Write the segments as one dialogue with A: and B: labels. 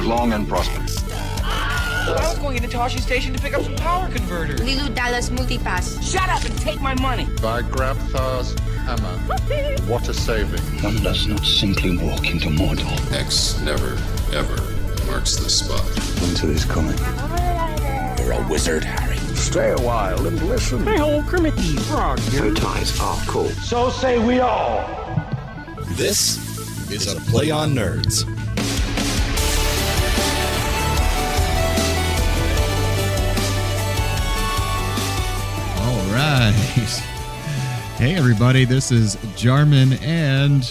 A: live long and prosper.
B: I was going into Toshi Station to pick up some power converters.
C: Lilu Dallas Multipass.
B: Shut up and take my money.
D: By Grabthar's hammer. What a saving.
A: One does not simply walk into Mordor.
E: X never, ever marks the spot.
A: Into this comic. You're a wizard, Harry. Stay a while and listen.
B: Hey, old Kermit the Frog.
A: Your ties are cool.
F: So say we all.
G: This is a Play on Nerds.
H: All right. Hey, everybody. This is Jarman and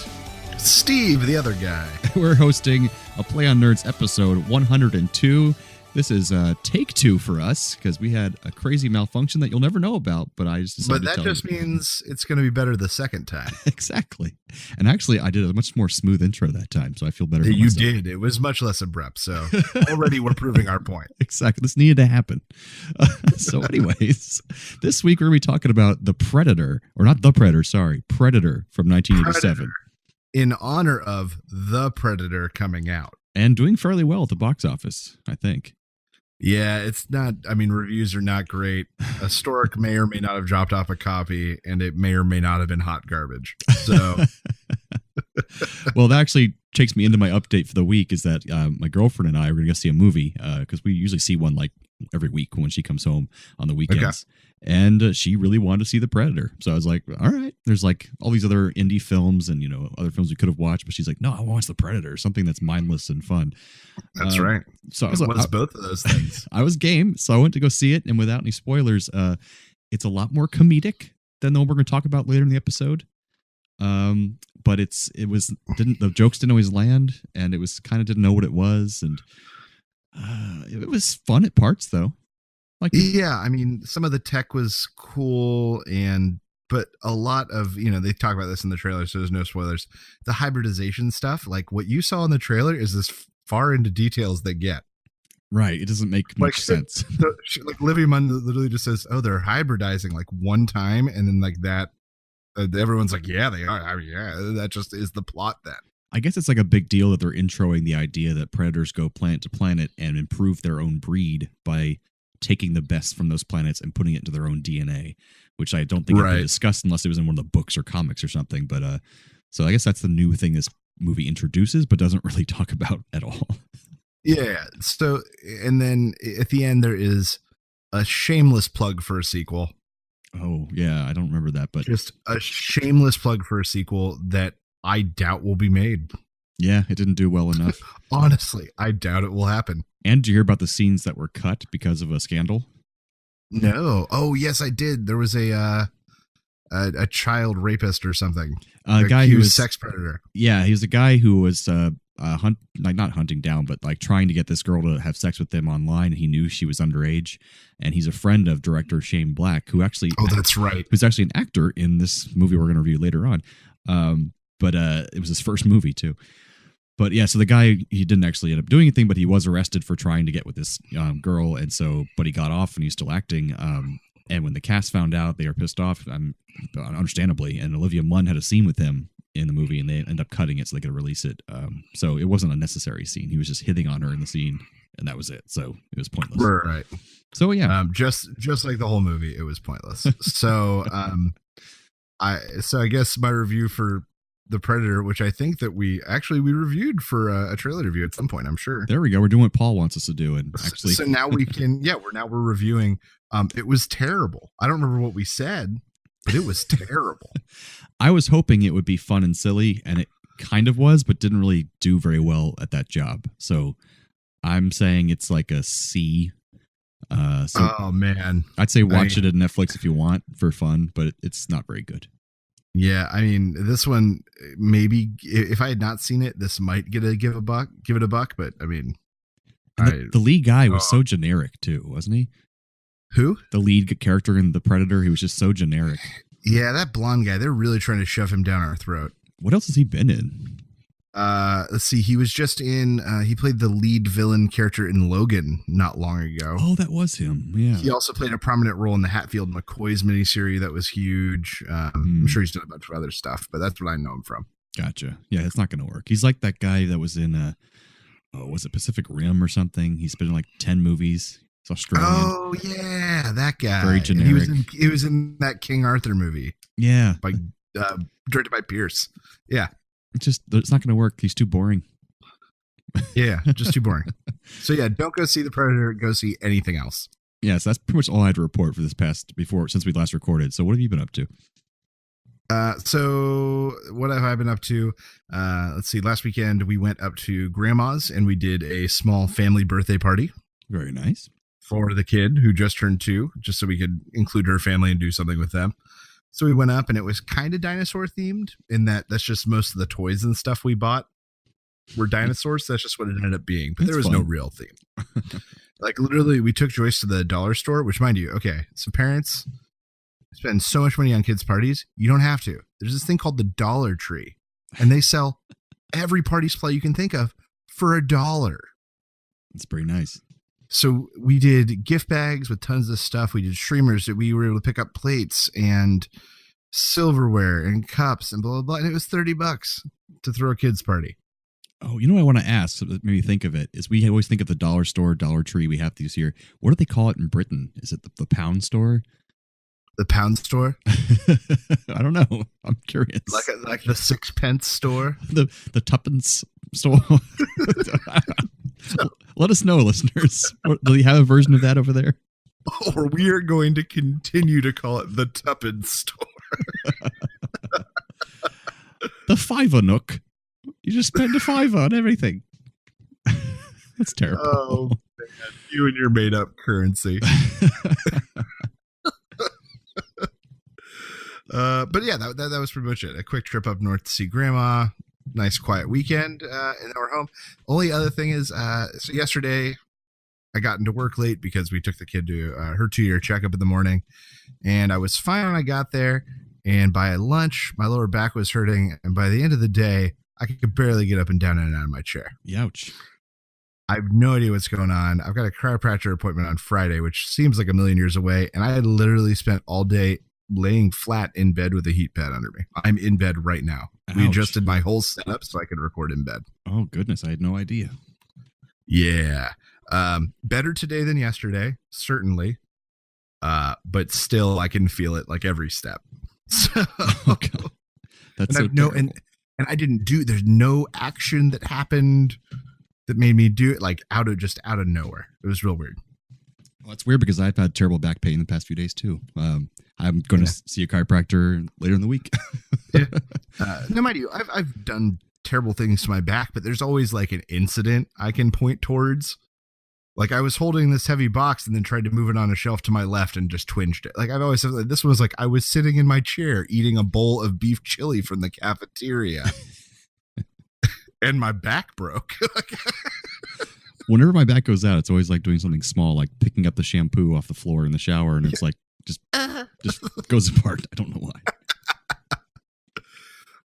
I: Steve, the other guy.
H: We're hosting a Play on Nerds episode 102. This is take two for us because we had a crazy malfunction that you'll never know about, but I just decided
I: But that just means it's going to be better the second time.
H: Exactly. And actually, I did a much more smooth intro that time, so I feel better.
I: You did. It was much less abrupt, so already we're proving our point.
H: Exactly. This needed to happen. So anyways, this week we're going to be talking about The Predator, or not The Predator, sorry, Predator from 1987.
I: Predator, in honor of The Predator coming out.
H: And doing fairly well at the box office, I think.
I: Yeah, it's not, I mean, reviews are not great. A stork may or may not have dropped off a copy, and it may or may not have been hot garbage. So,
H: well, that actually takes me into my update for the week is that my girlfriend and I are going to go see a movie because we usually see one like every week when she comes home on the weekends. Okay. And she really wanted to see The Predator. So I was like, all right, there's like all these other indie films and, you know, other films we could have watched. But she's like, no, I want to watch The Predator, something that's mindless and fun.
I: That's right.
H: So I was like,
I: both of those things.
H: I was game. So I went to go see it. And without any spoilers, it's a lot more comedic than the one we're going to talk about later in the episode. But the jokes didn't always land, and it was kind of didn't know what it was. And it was fun at parts, though. Like,
I: yeah, I mean, some of the tech was cool, but a lot of, you know, they talk about this in the trailer, so there's no spoilers. The hybridization stuff, like what you saw in the trailer, is as far into detail as they get.
H: Right, it doesn't make much sense.
I: Like Olivia Munn literally just says, "Oh, they're hybridizing like one time," and then like that, everyone's like, "Yeah, they are." I mean, yeah, that just is the plot then.
H: I guess it's like a big deal that they're introing the idea that predators go planet to planet and improve their own breed by taking the best from those planets and putting it into their own DNA, which I don't think had been discussed unless it was in one of the books or comics or something. But so I guess that's the new thing this movie introduces, but doesn't really talk about at all.
I: Yeah. So, and then at the end, there is a shameless plug for a sequel.
H: Oh, yeah. I don't remember that, but
I: just a shameless plug for a sequel that I doubt will be made.
H: Yeah, it didn't do well enough.
I: Honestly, I doubt it will happen.
H: And did you hear about the scenes that were cut because of a scandal?
I: No. Oh, yes, I did. There was a child rapist or something.
H: A guy who was
I: a sex predator.
H: Yeah, he was a guy who was not hunting down, but like trying to get this girl to have sex with him online. He knew she was underage, and he's a friend of director Shane Black, who actually
I: that's right,
H: who's actually an actor in this movie we're going to review later on. But it was his first movie too. But yeah, so the guy, he didn't actually end up doing anything, but he was arrested for trying to get with this girl, and so, but he got off and he's still acting. And when the cast found out, they were pissed off, understandably. And Olivia Munn had a scene with him in the movie, and they ended up cutting it so they could release it. So it wasn't a necessary scene. He was just hitting on her in the scene, and that was it. So it was pointless.
I: Right.
H: So yeah,
I: just like the whole movie, it was pointless. So I guess my review for The Predator, which I think that we reviewed for a trailer review at some point, I'm sure.
H: There we go. We're doing what Paul wants us to do. And actually,
I: so now we can, we're reviewing. It was terrible. I don't remember what we said, but it was terrible.
H: I was hoping it would be fun and silly, and it kind of was, but didn't really do very well at that job. So I'm saying it's like a C.
I: Oh man,
H: I'd say watch it at Netflix if you want for fun, but it's not very good.
I: Yeah, I mean, this one, maybe if I had not seen it, this might give it a buck, but I mean,
H: the lead guy was so generic too, wasn't he?
I: Who?
H: The lead character in The Predator, he was just so generic.
I: Yeah, that blonde guy, they're really trying to shove him down our throat.
H: What else has he been in?
I: Let's see, he was just in, he played the lead villain character in Logan not long ago.
H: Oh, that was him, yeah.
I: He also played a prominent role in the Hatfield McCoy's miniseries that was huge. I'm sure he's done a bunch of other stuff, but that's what I know him from.
H: Gotcha. Yeah, it's not going to work. He's like that guy that was in was it Pacific Rim or something? He's been in like 10 movies. It's Australian.
I: Oh yeah, that guy.
H: Very generic.
I: He was in that King Arthur movie.
H: Yeah.
I: By directed by Pierce. Yeah.
H: It's not going to work. He's too boring.
I: Yeah, just too boring. So yeah, don't go see The Predator. Go see anything else.
H: Yeah, so that's pretty much all I had to report for since we last recorded. So what have you been up to?
I: So what have I been up to? Let's see. Last weekend we went up to Grandma's and we did a small family birthday party.
H: Very nice.
I: For the kid who just turned 2, just so we could include her family and do something with them. So we went up and it was kind of dinosaur themed in that's just most of the toys and stuff we bought were dinosaurs. That's just what it ended up being. But there was no real theme. Like literally we took Joyce to the dollar store, which mind you, okay, so parents spend so much money on kids' parties. You don't have to. There's this thing called the Dollar Tree and they sell every party supply you can think of for $1.
H: It's pretty nice.
I: So we did gift bags with tons of stuff. We did streamers that we were able to pick up plates and silverware and cups and blah, blah, blah. And it was $30 to throw a kid's party.
H: Oh, you know what I want to ask, so that made me think of it, is we always think of the dollar store, Dollar Tree we have these here. What do they call it in Britain? Is it the pound store?
I: The pound store?
H: I don't know. I'm curious.
I: Like the 6-pence store?
H: The tuppence store? Let us know, listeners. Do you have a version of that over there?
I: Or we are going to continue to call it the tuppence store.
H: The fiver nook. You just spend a fiver on everything. That's terrible.
I: Oh, man. You and your made up currency. But yeah, that was pretty much it. A quick trip up north to see Grandma. Nice quiet weekend, and then we're home. Only other thing is, so yesterday I got into work late because we took the kid to her 2-year checkup in the morning, and I was fine when I got there. And by lunch, my lower back was hurting, and by the end of the day, I could barely get up and down and out of my chair.
H: Youch.
I: I have no idea what's going on. I've got a chiropractor appointment on Friday, which seems like a million years away, and I had literally spent all day laying flat in bed with a heat pad under me. I'm in bed right now.
H: Ouch.
I: We adjusted my whole setup so I could record in bed.
H: Oh, goodness. I had no idea.
I: Yeah. Better today than yesterday, certainly. But still, I can feel it like every step. So,
H: oh, God. That's so terrible.
I: And I didn't there's no action that happened that made me do it, like out of nowhere. It was real weird.
H: Well, it's weird because I've had terrible back pain the past few days too. I'm going to see a chiropractor later in the week.
I: Yeah. No, mind you, I've done terrible things to my back, but there's always like an incident I can point towards. Like I was holding this heavy box and then tried to move it on a shelf to my left and just twinged it. Like I've always said, this was like I was sitting in my chair eating a bowl of beef chili from the cafeteria, and my back broke.
H: Whenever my back goes out, it's always like doing something small, like picking up the shampoo off the floor in the shower, and it's like just goes apart. I don't know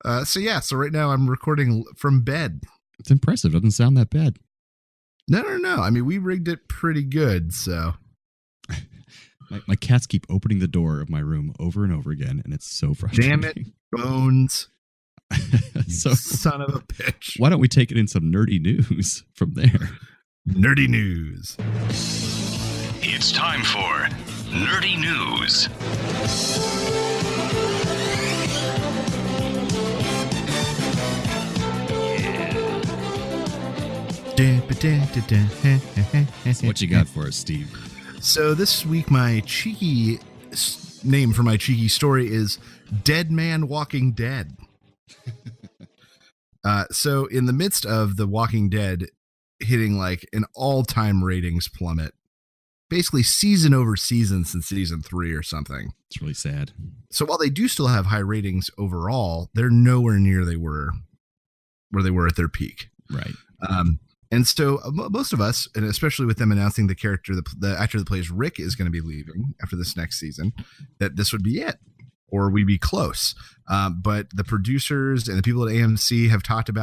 H: why. So right now I'm recording from bed. It's impressive. Doesn't sound that bad.
I: No. I mean, we rigged it pretty good, so.
H: My cats keep opening the door of my room over and over again, and it's so frustrating.
I: Damn it, Bones.
H: So,
I: son of a bitch.
H: Why don't we take it in some nerdy news from there?
I: Nerdy news.
A: It's time for Nerdy News.
H: So what you got for us, Steve?
I: So this week, my cheeky name for my cheeky story is Dead Man Walking Dead. So in the midst of The Walking Dead hitting like an all-time ratings plummet, basically season over season since season 3 or something.
H: It's really sad.
I: So while they do still have high ratings overall, they're nowhere near where they were at their peak.
H: Right.
I: And so most of us, and especially with them announcing the actor that plays Rick is going to be leaving after this next season, that this would be it, or we'd be close. But the producers and the people at AMC have talked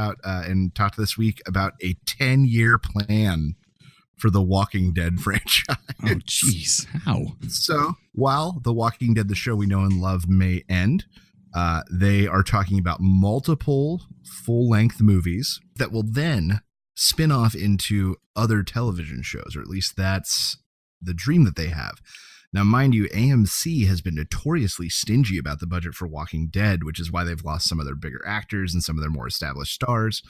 I: this week about a 10-year plan for the Walking Dead franchise.
H: Oh, jeez. How?
I: So while The Walking Dead, the show we know and love, may end, they are talking about multiple full-length movies that will then spin off into other television shows, or at least that's the dream that they have. Now, mind you, AMC has been notoriously stingy about the budget for Walking Dead, which is why they've lost some of their bigger actors and some of their more established stars.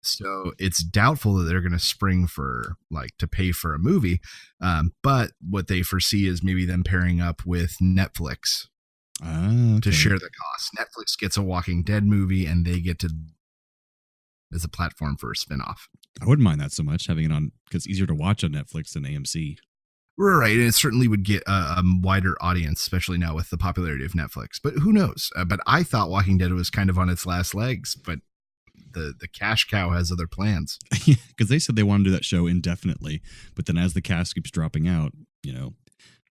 I: So it's doubtful that they're going to spring for to pay for a movie. But what they foresee is maybe them pairing up with Netflix to share the cost. Netflix gets a Walking Dead movie and they get to as a platform for a spinoff.
H: I wouldn't mind that so much, having it on, because it's easier to watch on Netflix than AMC.
I: Right, and it certainly would get a wider audience, especially now with the popularity of Netflix. But who knows? But I thought Walking Dead was kind of on its last legs, but the cash cow has other plans.
H: Because they said they want to do that show indefinitely, but then as the cast keeps dropping out,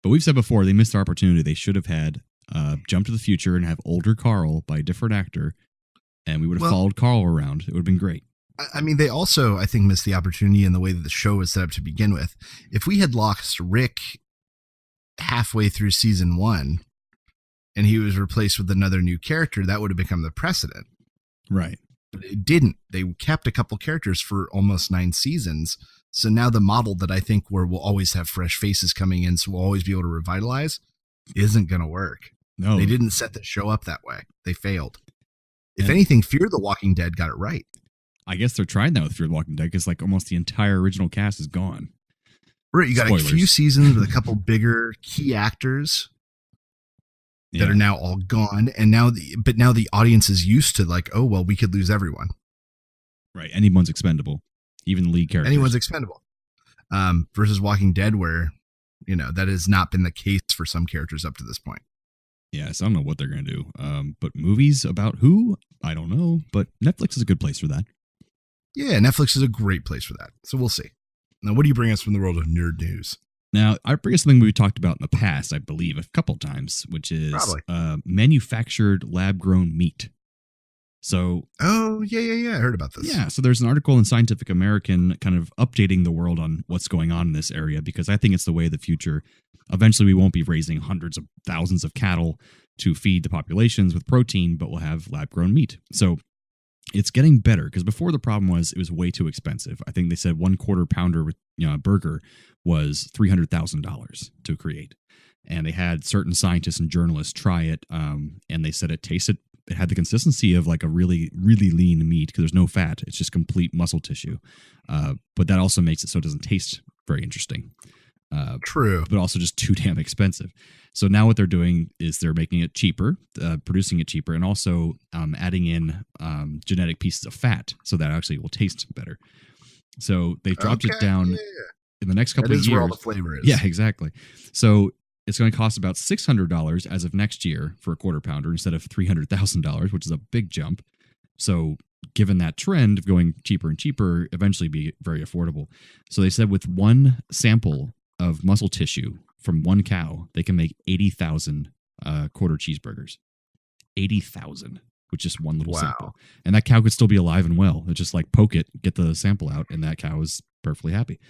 H: But we've said before, they missed their opportunity. They should have had Jump to the Future and have older Carl by a different actor, and we would have followed Carl around. It would have been great.
I: I mean, they also, I think, missed the opportunity in the way that the show was set up to begin with. If we had lost Rick halfway through season 1 and he was replaced with another new character, that would have become the precedent.
H: Right.
I: But it didn't. They kept a couple characters for almost 9 seasons. So now the model that I think where we'll always have fresh faces coming in, so we'll always be able to revitalize, isn't going to work.
H: No.
I: They didn't set the show up that way. They failed. If anything, Fear the Walking Dead got it right.
H: I guess they're trying that with Fear the Walking Dead because almost the entire original cast is gone.
I: Right, you got
H: Spoilers.
I: a few seasons with a couple bigger key actors that are now all gone, and now the audience is used to we could lose everyone.
H: Right, anyone's expendable, even the lead characters.
I: Anyone's expendable. Versus Walking Dead, where that has not been the case for some characters up to this point.
H: Yeah, so I don't know what they're going to do. But movies about who? I don't know. But Netflix is a good place for that.
I: Yeah, Netflix is a great place for that. So we'll see. Now, what do you bring us from the world of nerd news?
H: Now, I bring us something we talked about in the past, I believe, a couple times, which is manufactured lab-grown meat. So,
I: I heard about this.
H: Yeah, so there's an article in Scientific American kind of updating the world on what's going on in this area, because I think it's the way of the future. Eventually, we won't be raising hundreds of thousands of cattle to feed the populations with protein, but we'll have lab-grown meat. So it's getting better, because before the problem was it was way too expensive. I think they said 1/4 pounder burger was $300,000 to create. And they had certain scientists and journalists try it, and they said it had the consistency of a really, really lean meat because there's no fat. It's just complete muscle tissue. But that also makes it so it doesn't taste very interesting.
I: True.
H: But also just too damn expensive. So now what they're doing is they're making it cheaper, producing it cheaper, and also adding in genetic pieces of fat so that actually will taste better. So they dropped it down in the next couple of years.
I: That is where all the flavor is.
H: Yeah, exactly. So it's going to cost about $600 as of next year for a 1/4 pounder instead of $300,000, which is a big jump. So given that trend of going cheaper and cheaper, eventually be very affordable. So they said with one sample of muscle tissue from one cow, they can make 80,000 quarter cheeseburgers. 80,000 with just one little sample. And that cow could still be alive and well. It's just poke it, get the sample out, and that cow is perfectly happy.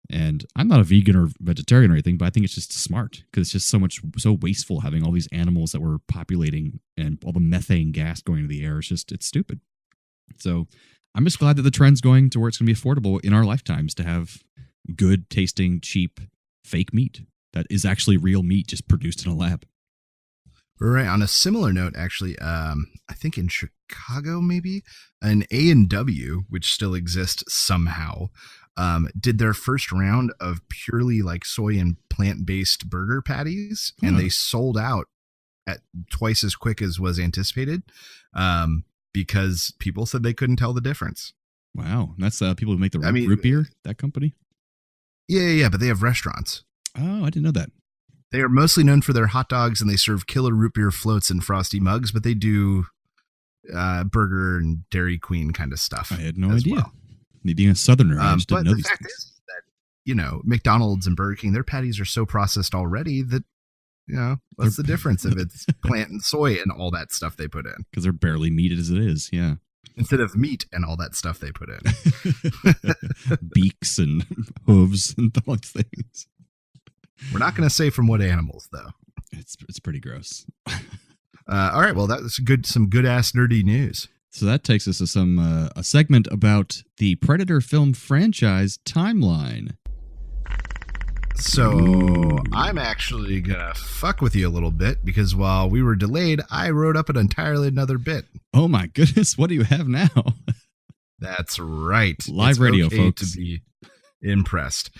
H: And I'm not a vegan or vegetarian or anything, but I think it's just smart because it's just so wasteful having all these animals that we're populating and all the methane gas going into the air. It's stupid. So I'm just glad that the trend's going to where it's going to be affordable in our lifetimes to have good tasting, cheap, fake meat that is actually real meat just produced in a lab.
I: Right. On a similar note, actually, I think in Chicago, maybe an A&W, which still exists somehow, did their first round of purely soy and plant-based burger patties, and they sold out at twice as quick as was anticipated, because people said they couldn't tell the difference.
H: Wow. That's people who make the root beer, that company?
I: Yeah, but they have restaurants.
H: Oh, I didn't know that.
I: They are mostly known for their hot dogs, and they serve killer root beer floats and frosty mugs, but they do burger and Dairy Queen kind of stuff.
H: I had no idea. Well. Me being a Southerner, I just didn't know these things. But the fact is that, McDonald's and Burger King, their patties are so processed already that, what's the difference if it's plant and soy and all that stuff they put in? Because they're barely meat as it is, yeah.
I: Instead of meat and all that stuff they put in.
H: Beaks and hooves and all these things.
I: We're not going to say from what animals, though.
H: It's pretty gross.
I: All right, well, that was some good ass nerdy news.
H: So that takes us to some a segment about the Predator film franchise timeline.
I: So I'm actually gonna fuck with you a little bit because while we were delayed, I wrote up an entirely another bit.
H: Oh my goodness, what do you have now?
I: That's right.
H: Live radio, folks.
I: To be impressed.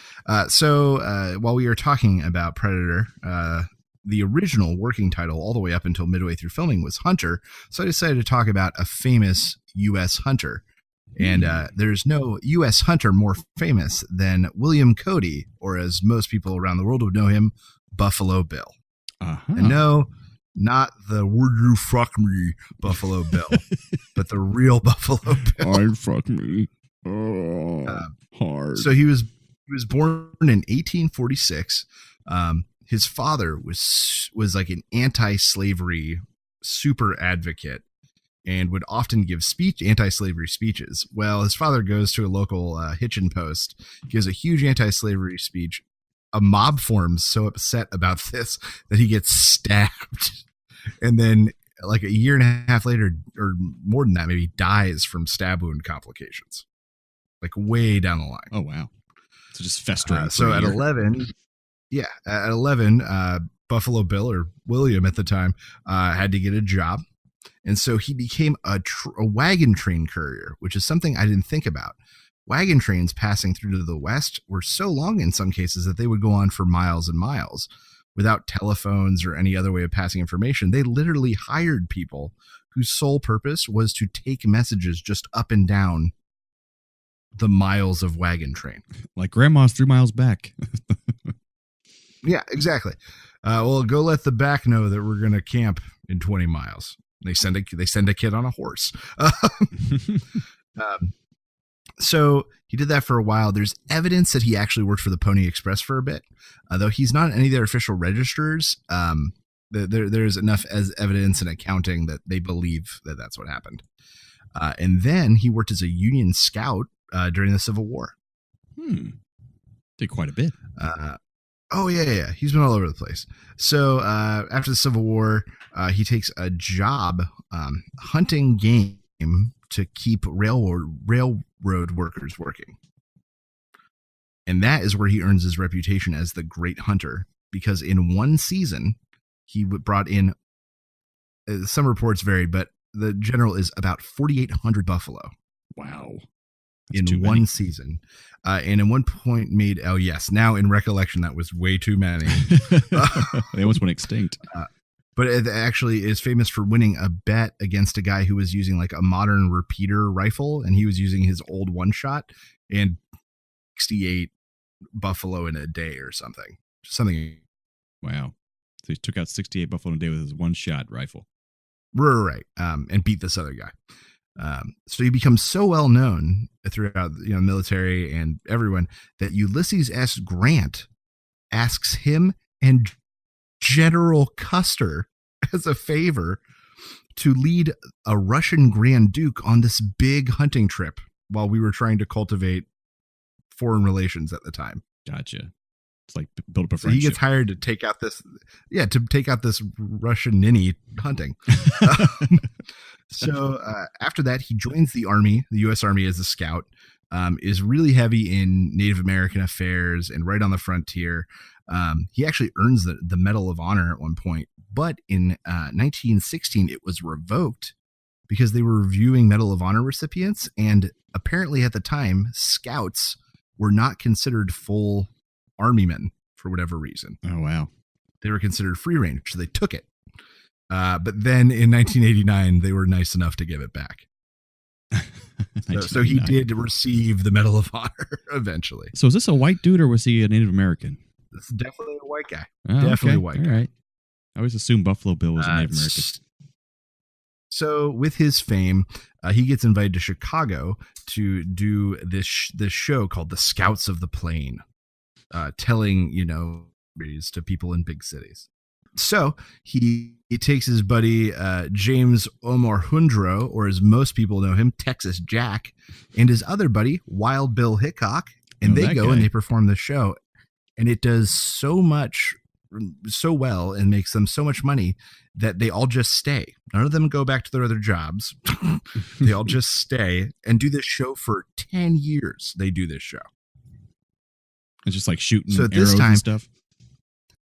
I: So while we were talking about Predator, the original working title all the way up until midway through filming was Hunter. So I decided to talk about a famous U.S. hunter. And there's no U.S. hunter more famous than William Cody, or as most people around the world would know him, Buffalo Bill.
H: Uh-huh.
I: And no, not the "would you fuck me" Buffalo Bill, but the real Buffalo Bill.
H: I'd fuck me. Oh, hard.
I: So he was born in 1846. His father was like an anti-slavery super advocate and would often give anti-slavery speeches. Well, his father goes to a local hitching post, gives a huge anti-slavery speech. A mob forms so upset about this that he gets stabbed. And then like a year and a half later, or more than that, maybe dies from stab wound complications. Like way down the line.
H: Oh, wow. So just festering.
I: So at 11, Buffalo Bill, or William at the time, had to get a job. And so he became a wagon train courier, which is something I didn't think about. Wagon trains passing through to the West were so long in some cases that they would go on for miles and miles without telephones or any other way of passing information. They literally hired people whose sole purpose was to take messages just up and down the miles of wagon train.
H: Like grandma's 3 miles back.
I: Yeah, exactly. Well, go let the back know that we're going to camp in 20 miles. They send a kid on a horse. So he did that for a while. There's evidence that he actually worked for the Pony Express for a bit, though he's not in any of their official registers. There's enough as evidence and accounting that they believe that that's what happened. And then he worked as a Union scout during the Civil War.
H: Did quite a bit.
I: Oh, yeah. He's been all over the place. So after the Civil War, he takes a job hunting game to keep railroad workers working. And that is where he earns his reputation as the great hunter, because in one season, he brought in, some reports vary, but the general is about 4,800 buffalo.
H: Wow.
I: In one season. And at one point made, now in recollection, that was way too many.
H: They almost went extinct.
I: But it actually is famous for winning a bet against a guy who was using like a modern repeater rifle, and he was using his old one shot, and 68 buffalo in a day or something.
H: Wow. So he took out 68 buffalo in a day with his one shot rifle.
I: Right. And beat this other guy. So he becomes so well known throughout the military and everyone that Ulysses S. Grant asks him and General Custer as a favor to lead a Russian Grand Duke on this big hunting trip while we were trying to cultivate foreign relations at the time.
H: Gotcha. It's like build up a
I: So
H: friendship.
I: he gets hired to take out this Russian ninny hunting. So after that, he joins the Army, the U.S. Army, as a scout, is really heavy in Native American affairs and right on the frontier. He actually earns the Medal of Honor at one point, but in 1916, it was revoked because they were reviewing Medal of Honor recipients. And apparently at the time, scouts were not considered full Army men for whatever reason.
H: Oh, wow.
I: They were considered free range, so they took it. But then in 1989, they were nice enough to give it back. So he did receive the Medal of Honor eventually.
H: So is this a white dude or was he a Native American?
I: This is definitely a white guy.
H: Oh,
I: Definitely
H: okay.
I: a white guy.
H: All right. I always assumed Buffalo Bill was a Native American.
I: So with his fame, he gets invited to Chicago to do this show called The Scouts of the Plain, telling, stories to people in big cities. So he takes his buddy James Omar Hundro, or as most people know him, Texas Jack, and his other buddy, Wild Bill Hickok, and they go and they perform the show. And it does so much so well and makes them so much money that they all just stay. None of them go back to their other jobs. They all just stay and do this show for 10 years. They do this show.
H: It's just like shooting
I: So at
H: arrows
I: this time,
H: and stuff.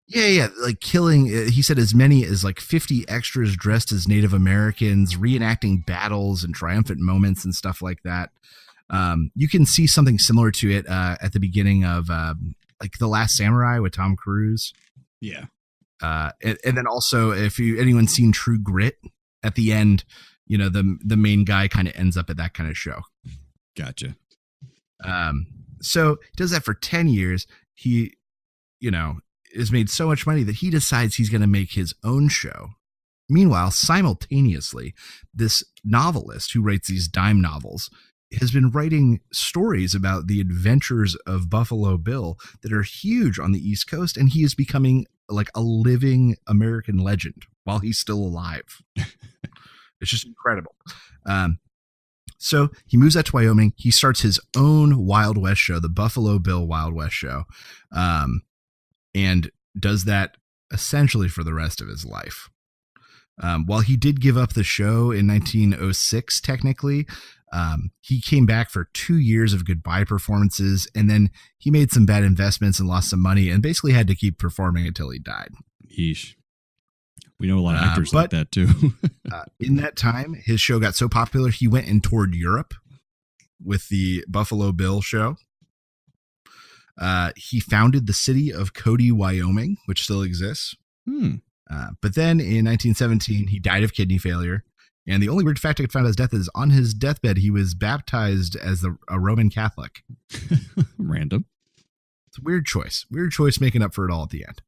I: Yeah, like killing, he said as many as like 50 extras dressed as Native Americans, reenacting battles and triumphant moments and stuff like that. You can see something similar to it at the beginning of like The Last Samurai with Tom Cruise.
H: Yeah.
I: And then also, if anyone's seen True Grit, at the end, you know, the main guy kind of ends up at that kind of show.
H: Gotcha.
I: So he does that for 10 years. He, you know, has made so much money that he decides he's going to make his own show. Meanwhile, simultaneously, this novelist who writes these dime novels has been writing stories about the adventures of Buffalo Bill that are huge on the East Coast, and he is becoming like a living American legend while he's still alive. It's just incredible. So he moves out to Wyoming. He starts his own Wild West show, the Buffalo Bill Wild West show, and does that essentially for the rest of his life. While he did give up the show in 1906, technically, he came back for 2 years of goodbye performances, and then he made some bad investments and lost some money and basically had to keep performing until he died.
H: Yeesh. We know a lot of actors like that too.
I: In that time, his show got so popular, he went and toured Europe with the Buffalo Bill show. He founded the city of Cody, Wyoming, which still exists. But then in 1917, he died of kidney failure. And the only weird fact I could find about his death is on his deathbed, he was baptized as a Roman Catholic.
H: Random.
I: It's a weird choice. Weird choice making up for it all at the end.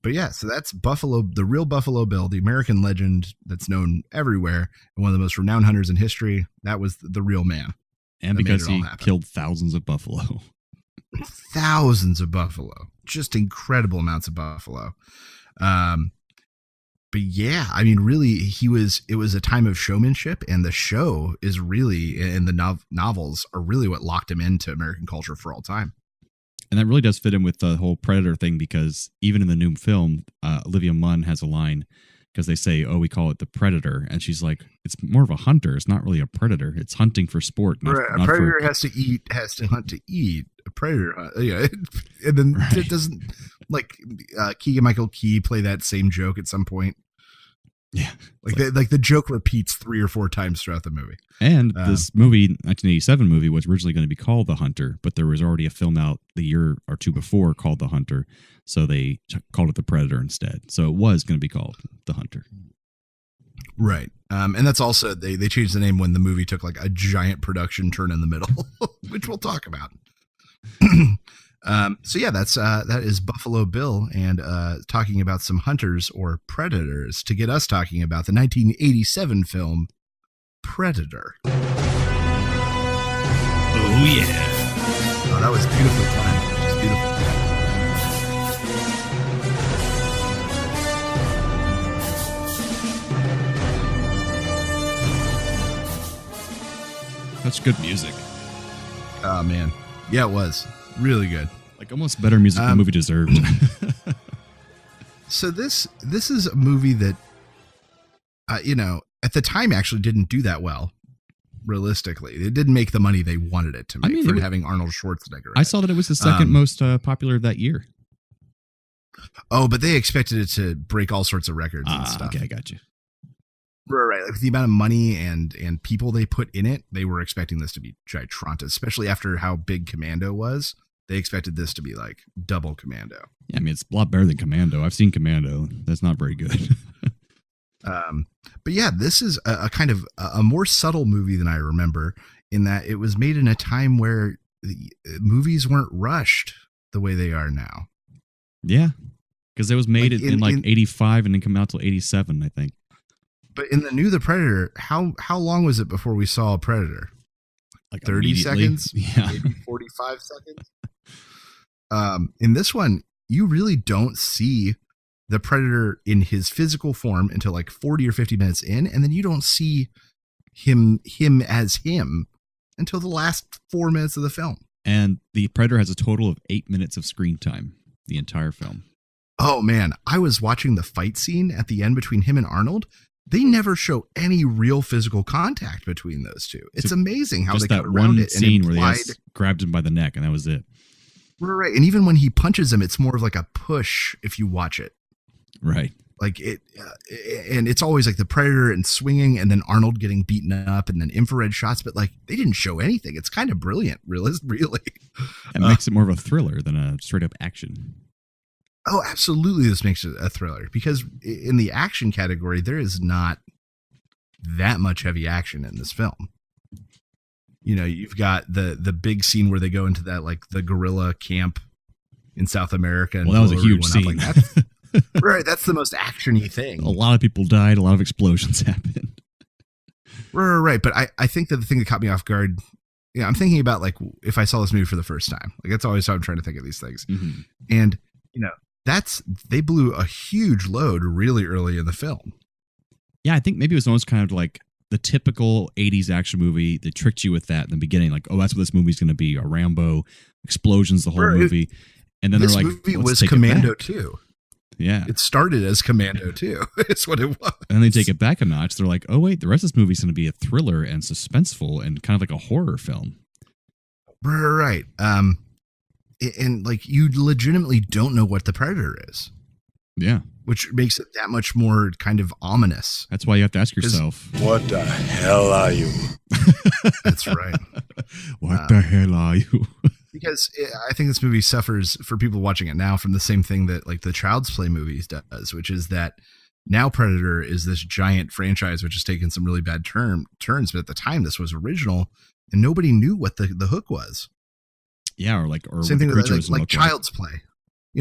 I: But yeah, so that's Buffalo, the real Buffalo Bill, the American legend that's known everywhere, and one of the most renowned hunters in history. That was the real man.
H: And because he killed thousands of buffalo.
I: Thousands of buffalo. Just incredible amounts of buffalo. But yeah, I mean, really, it was a time of showmanship, and the show is really, and the novels are really what locked him into American culture for all time.
H: And that really does fit in with the whole Predator thing, because even in the new film, Olivia Munn has a line, because they say, we call it the Predator. And she's like, it's more of a hunter. It's not really a predator. It's hunting for sport.
I: Not a predator has to hunt to eat. A predator, yeah. And then it doesn't, like, Keegan-Michael Key play that same joke at some point.
H: Yeah.
I: Like the joke repeats 3 or 4 times throughout the movie.
H: And this movie, 1987 movie, was originally going to be called The Hunter, but there was already a film out the year or two before called The Hunter. So they called it The Predator instead. So it was going to be called The Hunter.
I: Right. And that's also, they changed the name when the movie took like a giant production turn in the middle, which we'll talk about. So yeah, that is Buffalo Bill, and talking about some hunters or predators to get us talking about the 1987 film Predator.
A: Oh yeah.
I: Oh, that was beautifully timed. Just beautiful.
H: That's good music.
I: Oh man. Yeah, it was. Really good.
H: Like almost better music than the movie deserved.
I: So this is a movie that, at the time actually didn't do that well. Realistically, it didn't make the money they wanted it to make for having Arnold Schwarzenegger.
H: I saw that it was the second most popular of that year.
I: Oh, but they expected it to break all sorts of records and stuff.
H: Okay, I got you.
I: Right. Like the amount of money and people they put in it, they were expecting this to be gigantic, especially after how big Commando was. They expected this to be like double Commando.
H: Yeah, I mean, it's a lot better than Commando. I've seen Commando. That's not very good.
I: But yeah, this is a kind of a more subtle movie than I remember, in that it was made in a time where the movies weren't rushed the way they are now.
H: Yeah, because it was made in 85 and then come out till 87, I think.
I: But in the Predator, how long was it before we saw a Predator?
H: Like
I: 30 seconds?
H: Yeah.
I: Maybe 45 seconds? In this one, you really don't see the Predator in his physical form until like 40 or 50 minutes in, and then you don't see him as him until the last 4 minutes of the film.
H: And the Predator has a total of 8 minutes of screen time, the entire film.
I: Oh man, I was watching the fight scene at the end between him and Arnold. They never show any real physical contact between those two. It's amazing how
H: just
I: they
H: that
I: cut around
H: one
I: it.
H: scene where they grabbed him by the neck, and that was it.
I: Right, and even when he punches him, it's more of like a push. If you watch it,
H: right,
I: like it, and it's always like the Predator and swinging, and then Arnold getting beaten up, and then infrared shots. But like they didn't show anything. It's kind of brilliant, really.
H: It makes it more of a thriller than a straight up action.
I: Oh, absolutely. This makes it a thriller because in the action category, there is not that much heavy action in this film. You know, you've got the big scene where they go into that, like the guerrilla camp in South America. And
H: well, that was a huge scene.
I: Like, right. That's the most action-y thing.
H: A lot of people died. A lot of explosions happened.
I: Right. But I think that the thing that caught me off guard, I'm thinking about like if I saw this movie for the first time, like that's always how I'm trying to think of these things.
H: Mm-hmm.
I: And, they blew a huge load really early in the film.
H: Yeah, I think maybe it was almost kind of like the typical 80s action movie. They tricked you with that in the beginning, like, oh, that's what this movie's going to be, a Rambo, explosions the whole movie. And then they're like,
I: this movie was Commando 2.
H: Yeah.
I: It started as Commando 2. It's what it was.
H: And then they take it back a notch. They're like, oh, wait, the rest of this movie's going to be a thriller and suspenseful and kind of like a horror film.
I: Right. And like you legitimately don't know what the Predator is.
H: Yeah.
I: Which makes it that much more kind of ominous.
H: That's why you have to ask yourself,
A: what the hell are you?
I: That's right.
H: What the hell are you?
I: Because I think this movie suffers, for people watching it now, from the same thing that like the Child's Play movies does, which is that now Predator is this giant franchise which has taken some really bad turns. But at the time, this was original and nobody knew what the hook was.
H: Yeah, or
I: same thing with like Child's Play.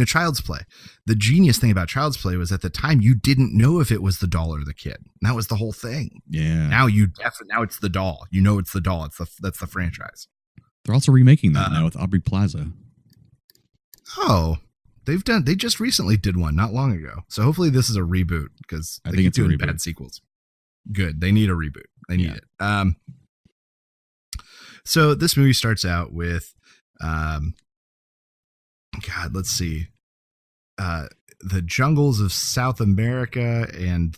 I: Child's Play. The genius thing about Child's Play was at the time you didn't know if it was the doll or the kid. And that was the whole thing.
H: Yeah.
I: Now it's the doll. It's the doll. That's the franchise.
H: They're also remaking that now with Aubrey Plaza.
I: Oh, they just recently did one not long ago. So hopefully this is a reboot because
H: I think it's doing
I: bad sequels. Good. They need a reboot. They need it. So this movie starts out with let's see. The jungles of South America and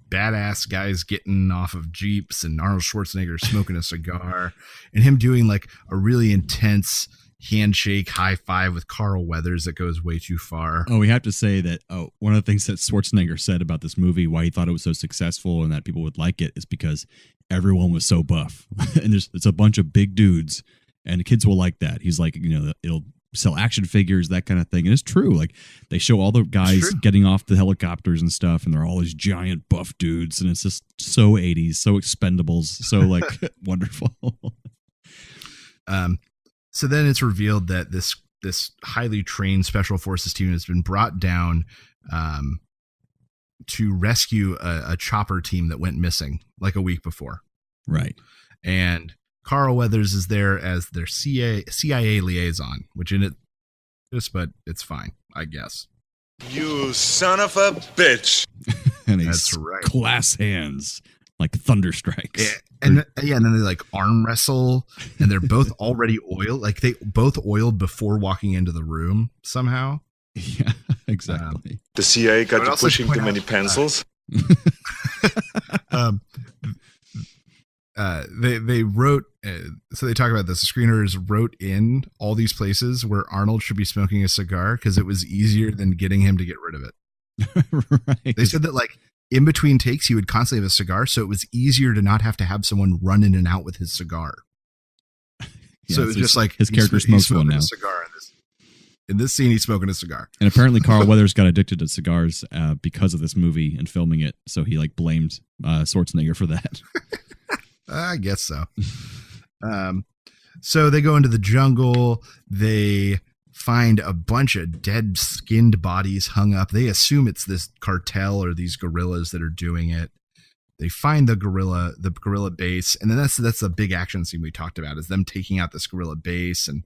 I: badass guys getting off of Jeeps and Arnold Schwarzenegger smoking a cigar and him doing like a really intense handshake high five with Carl Weathers that goes way too far.
H: Oh, we have to say that one of the things that Schwarzenegger said about this movie, why he thought it was so successful and that people would like it, is because everyone was so buff. And it's a bunch of big dudes and kids will like that. He's like, it'll sell action figures, that kind of thing. And it's true. Like they show all the guys getting off the helicopters and stuff, and they're all these giant buff dudes, and it's just so 80s, so Expendables, so like wonderful.
I: So then it's revealed that this highly trained special forces team has been brought down to rescue a chopper team that went missing like a week before.
H: Right.
I: And Carl Weathers is there as their CIA liaison, which in it, but it's fine, I guess.
A: You son of a bitch.
H: And
I: that's right.
H: Glass hands like thunder strikes.
I: Yeah. And then they like arm wrestle, and they're both already oiled. Like they both oiled before walking into the room somehow.
H: Yeah, exactly.
A: The CIA got you pushing too many pencils.
I: They wrote, so they talk about this. The screeners wrote in all these places where Arnold should be smoking a cigar because it was easier than getting him to get rid of it.
H: Right.
I: They said that like in between takes, he would constantly have a cigar, so it was easier to not have to have someone run in and out with his cigar.
H: Yeah,
I: so it was just like
H: his character smokes one now.
I: A cigar in this scene, he's smoking a cigar.
H: And apparently Carl Weathers got addicted to cigars because of this movie and filming it, so he like blamed Schwarzenegger for that.
I: I guess so. So they go into the jungle. They find a bunch of dead skinned bodies hung up. They assume it's this cartel or these guerrillas that are doing it. They find the guerrilla base, and then that's the big action scene we talked about, is them taking out this guerrilla base and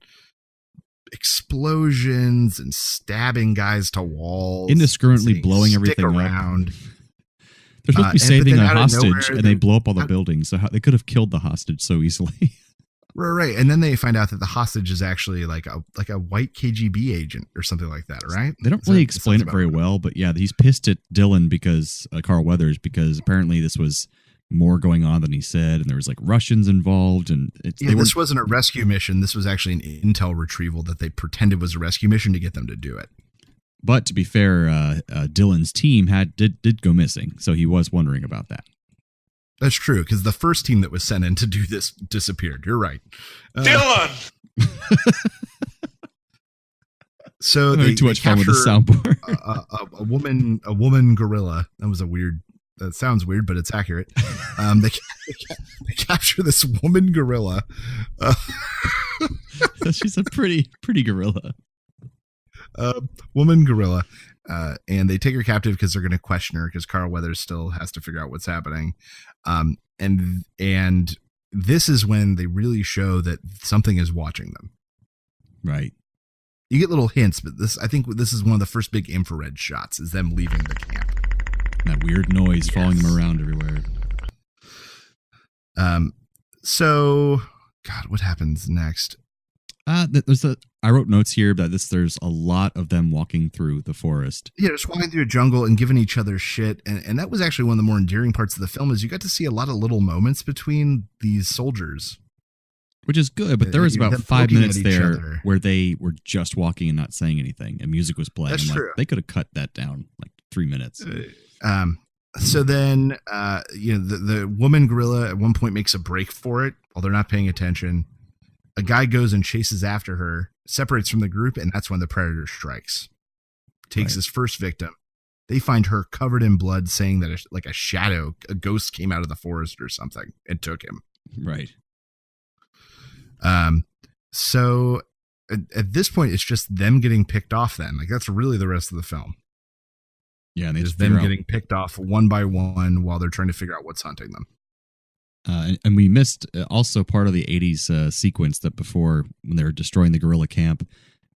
I: explosions and stabbing guys to walls,
H: indiscriminately blowing everything
I: around.
H: Up. They're supposed to be saving a hostage, and they blow up all the buildings. So they could have killed the hostage so easily.
I: Right. And then they find out that the hostage is actually like a white KGB agent or something like that, right?
H: They don't really explain it very well, but yeah, he's pissed at Dylan because Carl Weathers, because apparently this was more going on than he said, and there was like Russians involved, and
I: this wasn't a rescue mission. This was actually an intel retrieval that they pretended was a rescue mission to get them to do it.
H: But to be fair, Dylan's team did go missing, so he was wondering about that.
I: That's true, because the first team that was sent in to do this disappeared. You're right.
B: Dylan!
I: So
H: they too much fun with the soundboard.
I: a woman gorilla. That was a weird. That sounds weird, but it's accurate. They capture this woman gorilla.
H: She's a pretty gorilla.
I: Woman gorilla. And they take her captive because they're going to question her because Carl Weathers still has to figure out what's happening. And this is when they really show that something is watching them.
H: Right.
I: You get little hints, but I think this is one of the first big infrared shots is them leaving the camp.
H: That weird noise following them around everywhere.
I: So, God, what happens next?
H: I wrote notes here that there's a lot of them walking through the forest.
I: Yeah, just walking through a jungle and giving each other shit. And that was actually one of the more endearing parts of the film is you got to see a lot of little moments between these soldiers.
H: Which is good, but there was about 5 minutes there where they were just walking and not saying anything, and music was playing.
I: That's true.
H: They could have cut that down like 3 minutes.
I: So then, the woman gorilla at one point makes a break for it while they're not paying attention. A guy goes and chases after her, separates from the group, and that's when the predator strikes. Takes his first victim. They find her covered in blood, saying that a ghost came out of the forest or something and took him.
H: Right.
I: So at this point, it's just them getting picked off then. Like, that's really the rest of the film.
H: Yeah, and they
I: just them getting picked off one by one while they're trying to figure out what's hunting them.
H: And we missed also part of the 80s sequence that before, when they were destroying the gorilla camp,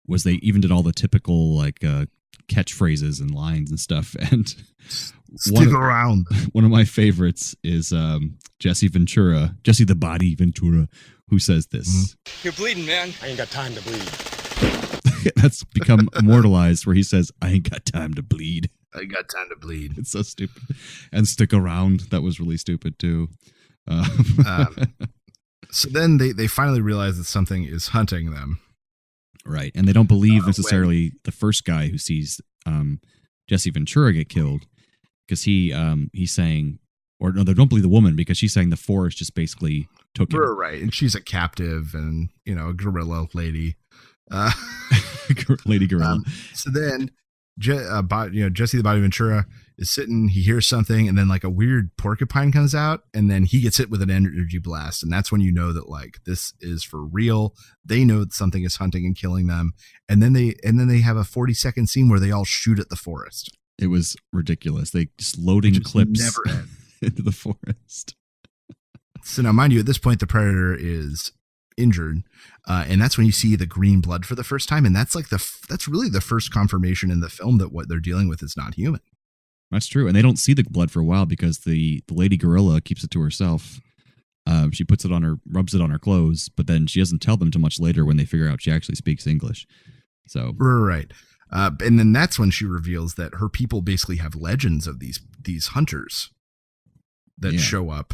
H: was they even did all the typical catchphrases and lines and stuff. And
I: stick around.
H: One of my favorites is Jesse the Body Ventura, who says this.
B: You're bleeding, man.
A: I ain't got time to bleed.
H: That's become immortalized, where he says, I ain't got time to bleed.
I: I got time to bleed.
H: It's so stupid. And stick around. That was really stupid too.
I: So then they finally realize that something is hunting them.
H: Right. And they don't believe necessarily the first guy who sees Jesse Ventura get killed, because he's saying, or no, they don't believe the woman because she's saying the forest just basically took him.
I: Right. And she's a captive and, a gorilla lady.
H: Lady gorilla.
I: So then Jesse the Body Ventura is sitting, he hears something, and then like a weird porcupine comes out, and then he gets hit with an energy blast, and that's when you know that like this is for real. They know that something is hunting and killing them, and then they have a 40-second scene where they all shoot at the forest.
H: It was ridiculous. They just loading clips never end. Into the forest.
I: So now, mind you, at this point the predator is injured, and that's when you see the green blood for the first time, and that's like that's really the first confirmation in the film that what they're dealing with is not human.
H: That's true, and they don't see the blood for a while because the lady gorilla keeps it to herself. She puts it on her, rubs it on her clothes, but then she doesn't tell them till much later when they figure out she actually speaks English. So
I: right, and then that's when she reveals that her people basically have legends of these hunters that show up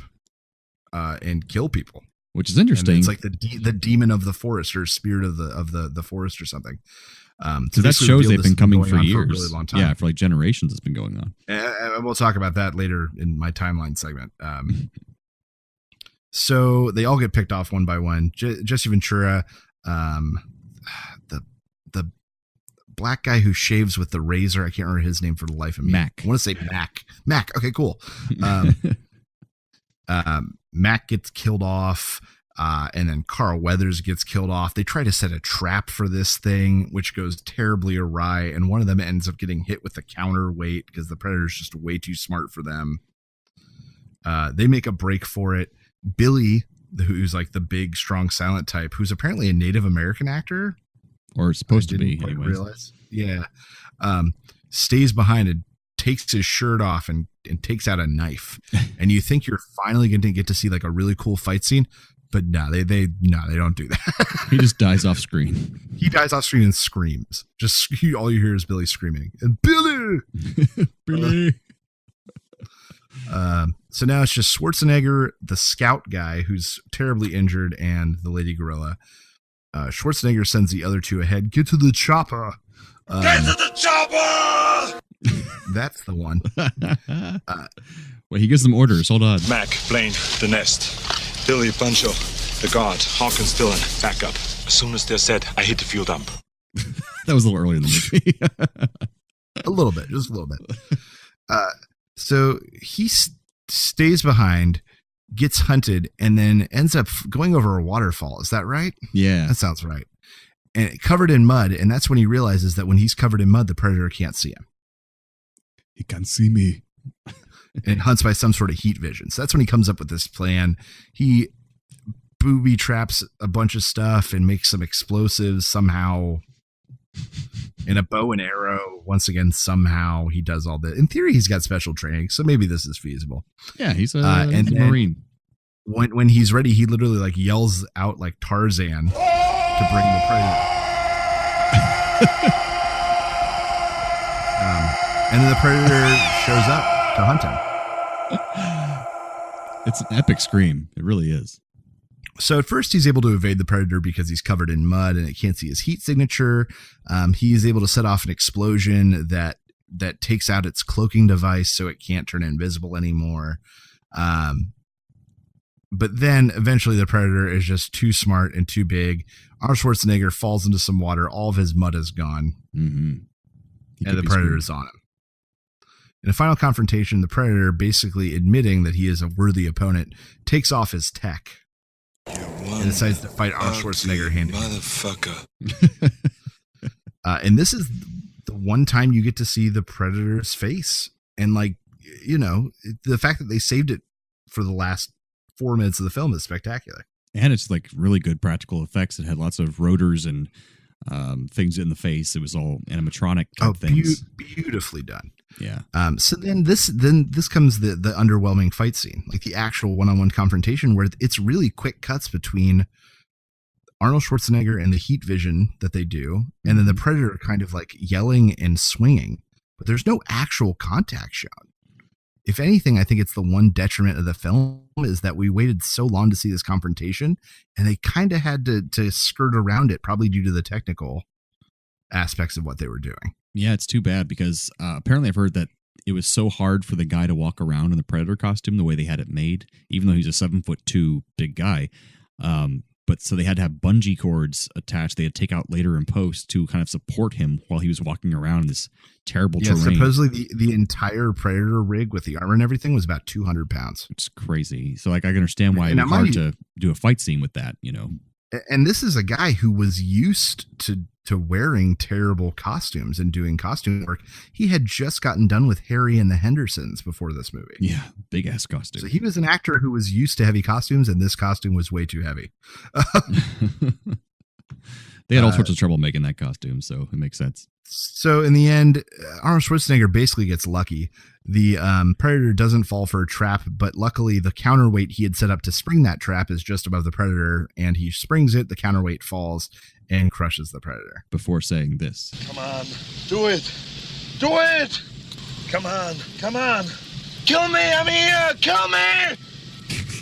I: and kill people.
H: Which is interesting.
I: And it's like the demon of the forest or spirit of the forest or something.
H: So that shows they've been coming for years.
I: For a really long time.
H: Yeah, for like generations it's been going on.
I: And we'll talk about that later in my timeline segment. So they all get picked off one by one. Jesse Ventura, the black guy who shaves with the razor, I can't remember his name for the life of me.
H: Mac.
I: I want to say Mac. Okay, cool. Mac gets killed off, and then Carl Weathers gets killed off. They try to set a trap for this thing, which goes terribly awry, and one of them ends up getting hit with the counterweight because the predator's just way too smart for them. They make a break for it. Billy, who's like the big, strong, silent type, who's apparently a Native American actor,
H: or supposed to be, anyways.
I: Realize. Yeah, stays behind and takes his shirt off and takes out a knife. And you think you're finally going to get to see like a really cool fight scene. But no, they don't do that.
H: He just dies off screen.
I: He dies off screen and screams. Just all you hear is Billy screaming. And Billy!
H: Billy!
I: So now it's just Schwarzenegger, the scout guy who's terribly injured, and the lady gorilla. Schwarzenegger sends the other two ahead. Get to the chopper.
A: Get to the chopper!
I: That's the one.
H: Wait, he gives them orders. Hold on.
F: Mac, Blaine, the nest. Billy, Pancho, the guard, Hawkins, Dylan, back up. As soon as they're set, I hit the fuel dump.
H: That was a little earlier in the movie.
I: A little bit, just a little bit. So he stays behind, gets hunted, and then ends up going over a waterfall. Is that right?
H: Yeah.
I: That sounds right. And covered in mud, and that's when he realizes that when he's covered in mud, the predator can't see him.
H: He can't see me.
I: And hunts by some sort of heat vision. So that's when he comes up with this plan. He booby traps a bunch of stuff and makes some explosives somehow. In a bow and arrow, once again, somehow he does all that. In theory, he's got special training, so maybe this is feasible.
H: Yeah, he's a Marine.
I: When he's ready, he literally like yells out like Tarzan to bring the predator. And then the predator shows up to hunt him.
H: It's an epic scream. It really is.
I: So at first he's able to evade the predator because he's covered in mud and it can't see his heat signature. He is able to set off an explosion that takes out its cloaking device so it can't turn invisible anymore. But then eventually the predator is just too smart and too big. Arnold Schwarzenegger falls into some water. All of his mud is gone.
H: Mm-hmm.
I: And the predator is on him. In a final confrontation, the predator, basically admitting that he is a worthy opponent, takes off his tech. And decides to fight Arnold Schwarzenegger hand in hand.
F: Motherfucker.
I: And this is the one time you get to see the Predator's face. And like, you know, the fact that they saved it for the last 4 minutes of the film is spectacular.
H: And it's like really good practical effects. It had lots of rotors and things in the face. It was all animatronic type things.
I: Beautifully done.
H: Yeah.
I: So then this comes the underwhelming fight scene, like the actual one-on-one confrontation where it's really quick cuts between Arnold Schwarzenegger and the heat vision that they do, and then the Predator kind of like yelling and swinging, but there's no actual contact shown. If anything, I think it's the one detriment of the film is that we waited so long to see this confrontation, and they kind of had to skirt around it, probably due to the technical aspects of what they were doing.
H: Yeah, it's too bad because apparently I've heard that it was so hard for the guy to walk around in the Predator costume the way they had it made, even though he's a 7'2" big guy. But so they had to have bungee cords attached. They had to take out later in post to kind of support him while he was walking around in this terrible terrain.
I: Supposedly the entire Predator rig with the armor and everything was about 200 pounds.
H: It's crazy. So like I can understand why it's hard to do a fight scene with that, you know.
I: And this is a guy who was used to wearing terrible costumes and doing costume work. He had just gotten done with Harry and the Hendersons before this movie.
H: Yeah, big ass costume.
I: So he was an actor who was used to heavy costumes, and this costume was way too heavy.
H: They had all sorts of trouble making that costume, so it makes sense.
I: So in the end, Arnold Schwarzenegger basically gets lucky. The Predator doesn't fall for a trap, but luckily the counterweight he had set up to spring that trap is just above the Predator, and he springs it, the counterweight falls, and crushes the Predator.
H: Before saying this.
F: Come on. Do it. Do it. Come on. Come on. Kill me. I'm here. Kill me.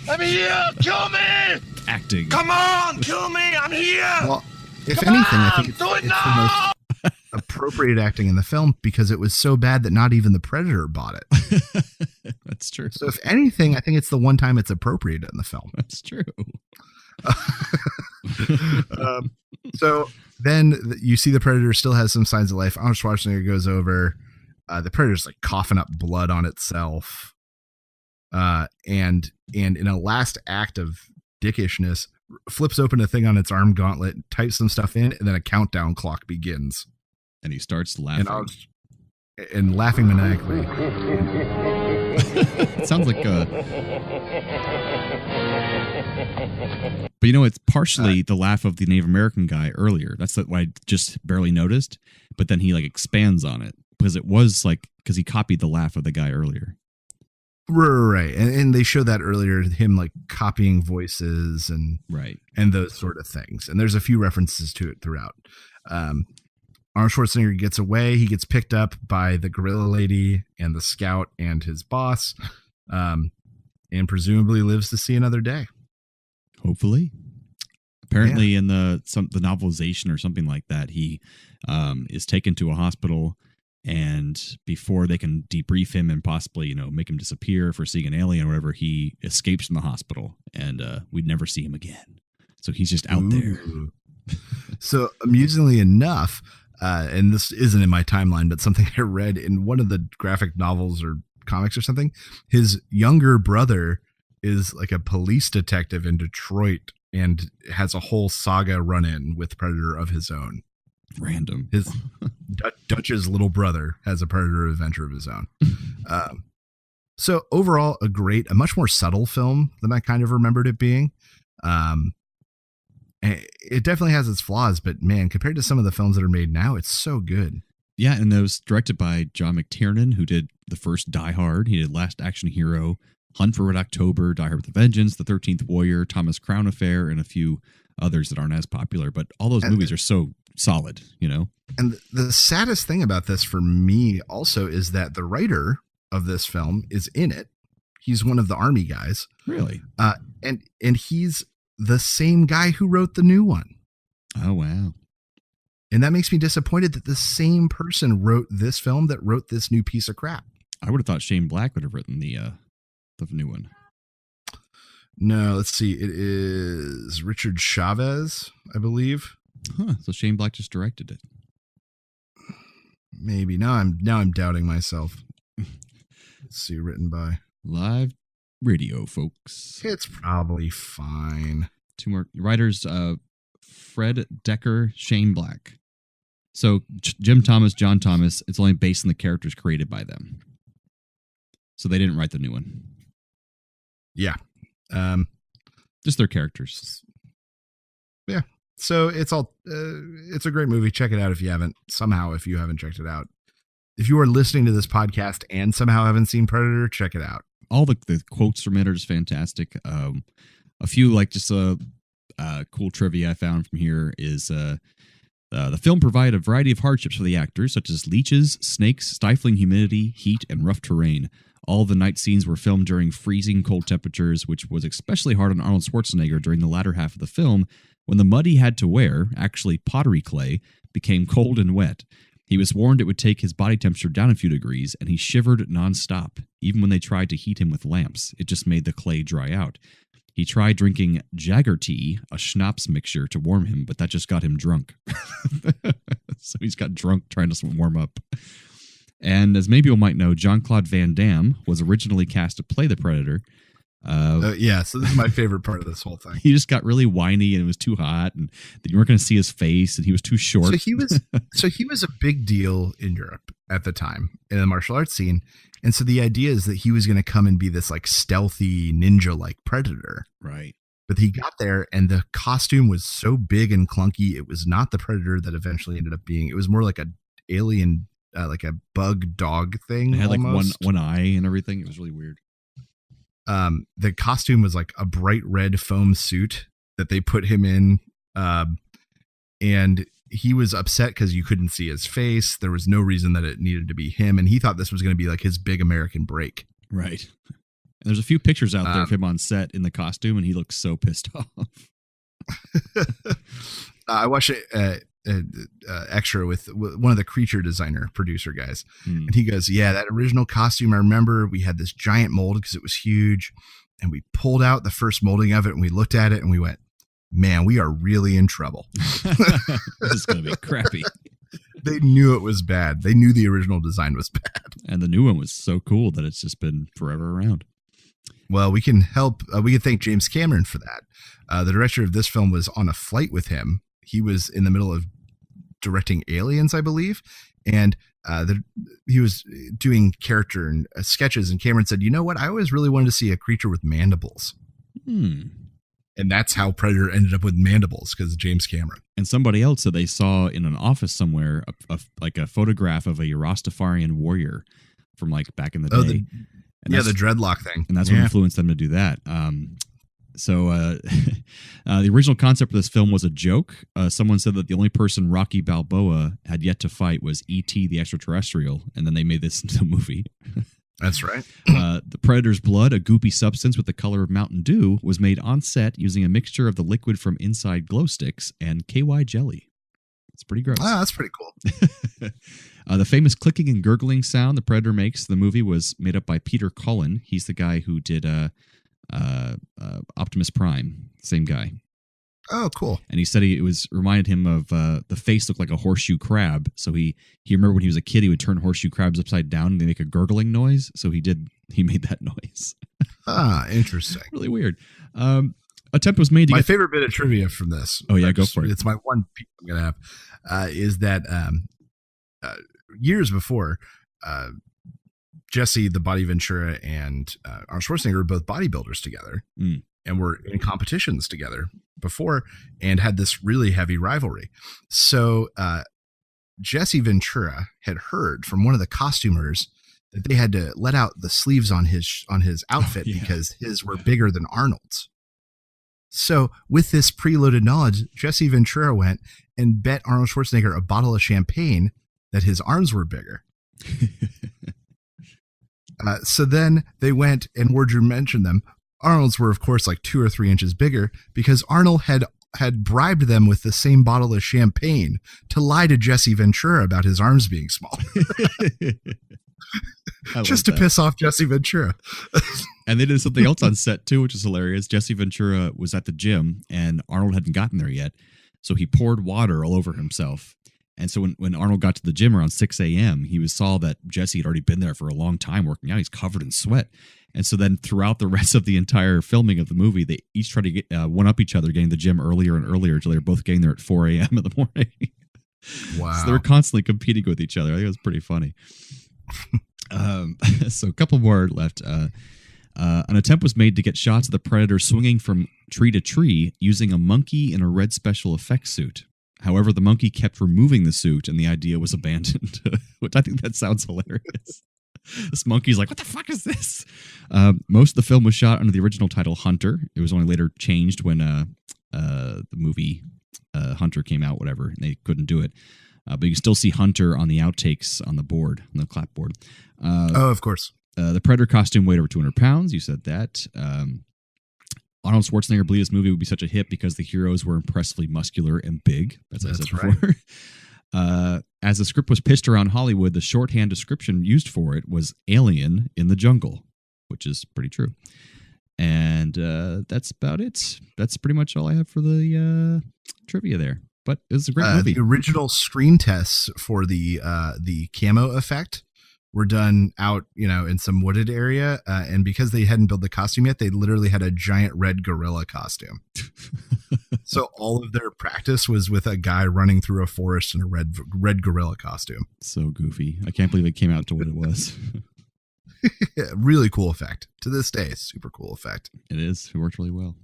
F: I'm here. Kill me.
H: Acting.
F: Come on. Kill me. I'm here.
I: Well, if anything, I think it's the most appropriate acting in the film because it was so bad that not even the Predator bought it.
H: That's true.
I: So if anything, I think it's the one time it's appropriate in the film.
H: That's true.
I: So then you see the Predator still has some signs of life. Arnold Schwarzenegger goes over. The Predator's like coughing up blood on itself. And in a last act of dickishness, flips open a thing on its arm gauntlet, types some stuff in, and then a countdown clock begins.
H: And he starts laughing.
I: And laughing maniacally.
H: It sounds like but you know, it's partially the laugh of the Native American guy earlier. That's what I just barely noticed. But then he like expands on it because it was like, because he copied the laugh of the guy earlier.
I: Right. And they show that earlier, him like copying voices and those sort of things. And there's a few references to it throughout. Arnold Schwarzenegger gets away. He gets picked up by the gorilla lady and the scout and his boss, and presumably lives to see another day.
H: Hopefully. Apparently in the novelization or something like that, he is taken to a hospital, and before they can debrief him and possibly, make him disappear for seeing an alien or whatever, he escapes from the hospital, and we'd never see him again. So he's just out there.
I: So amusingly enough, and this isn't in my timeline, but something I read in one of the graphic novels or comics or something, his younger brother is like a police detective in Detroit and has a whole saga run in with Predator of his own.
H: Random.
I: His Dutch's little brother has a Predator adventure of his own. So overall, a much more subtle film than I kind of remembered it being. It definitely has its flaws, but man, compared to some of the films that are made now, it's so good.
H: Yeah, and it was directed by John McTiernan, who did the first Die Hard. He did Last Action Hero, Hunt for Red October, Die Hard with a Vengeance, The 13th Warrior, Thomas Crown Affair, and a few others that aren't as popular. But all those movies are so solid, And
I: the saddest thing about this for me also is that the writer of this film is in it. He's one of the army guys.
H: Really?
I: And he's the same guy who wrote the new one.
H: Oh, wow.
I: And that makes me disappointed that the same person wrote this film that wrote this new piece of crap.
H: I would have thought Shane Black would have written the new one.
I: No, let's see. It is Richard Chavez, I believe.
H: Huh. So Shane Black just directed it.
I: Maybe. Now I'm doubting myself. Let's see, written by
H: Live Radio, folks.
I: It's probably fine.
H: Two more writers, Fred Decker, Shane Black. So Jim Thomas, John Thomas, it's only based on the characters created by them. So they didn't write the new one.
I: Yeah.
H: Just their characters.
I: Yeah. So it's a great movie. Check it out if you haven't checked it out. If you are listening to this podcast and somehow haven't seen Predator, check it out.
H: All the quotes from it are just fantastic. A few cool trivia I found from here is the film provided a variety of hardships for the actors, such as leeches, snakes, stifling humidity, heat, and rough terrain. All the night scenes were filmed during freezing cold temperatures, which was especially hard on Arnold Schwarzenegger during the latter half of the film, when the mud he had to wear, actually pottery clay, became cold and wet. He was warned it would take his body temperature down a few degrees, and he shivered nonstop. Even when they tried to heat him with lamps, it just made the clay dry out. He tried drinking Jagger tea, a schnapps mixture, to warm him, but that just got him drunk. So he's got drunk trying to warm up. And as maybe you might know, Jean-Claude Van Damme was originally cast to play the Predator.
I: Yeah, so this is my favorite part of this whole thing.
H: He just got really whiny, and it was too hot, and you weren't going to see his face, and he was too short.
I: So he was a big deal in Europe at the time in the martial arts scene. And so the idea is that he was going to come and be this like stealthy ninja-like Predator.
H: Right.
I: But he got there, and the costume was so big and clunky. It was not the Predator that eventually ended up being. It was more like an alien, like a bug dog thing.
H: It had
I: almost.
H: like one eye and everything. It was really weird.
I: The costume was like a bright red foam suit that they put him in. And he was upset because you couldn't see his face. There was no reason that it needed to be him. And he thought this was going to be like his big American break.
H: Right. And there's a few pictures out there of him on set in the costume, and he looks so pissed off.
I: I watched extra with one of the creature designer producer guys. And he goes, yeah, that original costume, I remember we had this giant mold because it was huge, and we pulled out the first molding of it, and we looked at it and we went, man, we are really in trouble.
H: This is going to be crappy.
I: They knew it was bad. They knew the original design was bad.
H: And the new one was so cool that it's just been forever around.
I: Well, we can help. We can thank James Cameron for that. The director of this film was on a flight with him. He was in the middle of directing Aliens, I believe. And he was doing character and sketches. And Cameron said, you know what? I always really wanted to see a creature with mandibles. And that's how Predator ended up with mandibles, because James Cameron.
H: And somebody else said they saw in an office somewhere like a photograph of a Rastafarian warrior from like back in the day. And
I: the dreadlock thing.
H: And that's what influenced them to do that. The original concept of this film was a joke. Someone said that the only person Rocky Balboa had yet to fight was E.T. the extraterrestrial, and then they made this into a movie.
I: That's right.
H: The Predator's blood, a goopy substance with the color of Mountain Dew, was made on set using a mixture of the liquid from Inside glow sticks and KY jelly. It's pretty gross.
I: Ah, that's pretty cool.
H: The famous clicking and gurgling sound the Predator makes in the movie was made up by Peter Cullen. He's the guy who did Optimus Prime, same guy.
I: Oh, cool.
H: And he said it reminded him of the face looked like a horseshoe crab. So he remembered when he was a kid, he would turn horseshoe crabs upside down and they make a gurgling noise. So he made that noise.
I: Interesting.
H: Really weird. Attempt was made to
I: my favorite bit of trivia from this.
H: Oh yeah, go for it.
I: It's my one piece I'm gonna have. Is that years before, Jesse the Body Ventura and Arnold Schwarzenegger were both bodybuilders together and were in competitions together before and had this really heavy rivalry. So Jesse Ventura had heard from one of the costumers that they had to let out the sleeves on his outfit because his were bigger than Arnold's. So with this preloaded knowledge, Jesse Ventura went and bet Arnold Schwarzenegger a bottle of champagne that his arms were bigger. So then they went, and Wardrew mentioned them. Arnold's were, of course, like 2 or 3 inches bigger because Arnold had bribed them with the same bottle of champagne to lie to Jesse Ventura about his arms being small. Just to piss off Jesse Ventura.
H: And they did something else on set too, which is hilarious. Jesse Ventura was at the gym and Arnold hadn't gotten there yet. So he poured water all over himself. And so when Arnold got to the gym around 6 a.m., he saw that Jesse had already been there for a long time working out. He's covered in sweat. And so then throughout the rest of the entire filming of the movie, they each tried to get one-up each other, getting to the gym earlier and earlier until they were both getting there at 4 a.m. in the morning.
I: Wow.
H: So they were constantly competing with each other. I think it was pretty funny. So a couple more left. An attempt was made to get shots of the Predator swinging from tree to tree using a monkey in a red special effects suit. However, the monkey kept removing the suit and the idea was abandoned, which I think that sounds hilarious. This monkey's like, what the fuck is this? Most of the film was shot under the original title Hunter. It was only later changed when the movie Hunter came out, whatever, and they couldn't do it. But you can still see Hunter on the outtakes on the board, on the clapboard.
I: Of course.
H: The Predator costume weighed over 200 pounds. You said that. Arnold Schwarzenegger believed this movie would be such a hit because the heroes were impressively muscular and big. That's what I said before. Right. As the script was pitched around Hollywood, the shorthand description used for it was Alien in the Jungle, which is pretty true. And that's about it. That's pretty much all I have for the trivia there. But it was a great movie.
I: The original screen tests for the camo effect were done out, in some wooded area. And because they hadn't built the costume yet, they literally had a giant red gorilla costume. So all of their practice was with a guy running through a forest in a red gorilla costume.
H: So goofy. I can't believe it came out to what it was.
I: Yeah, really cool effect. To this day, super cool effect.
H: It is. It worked really well.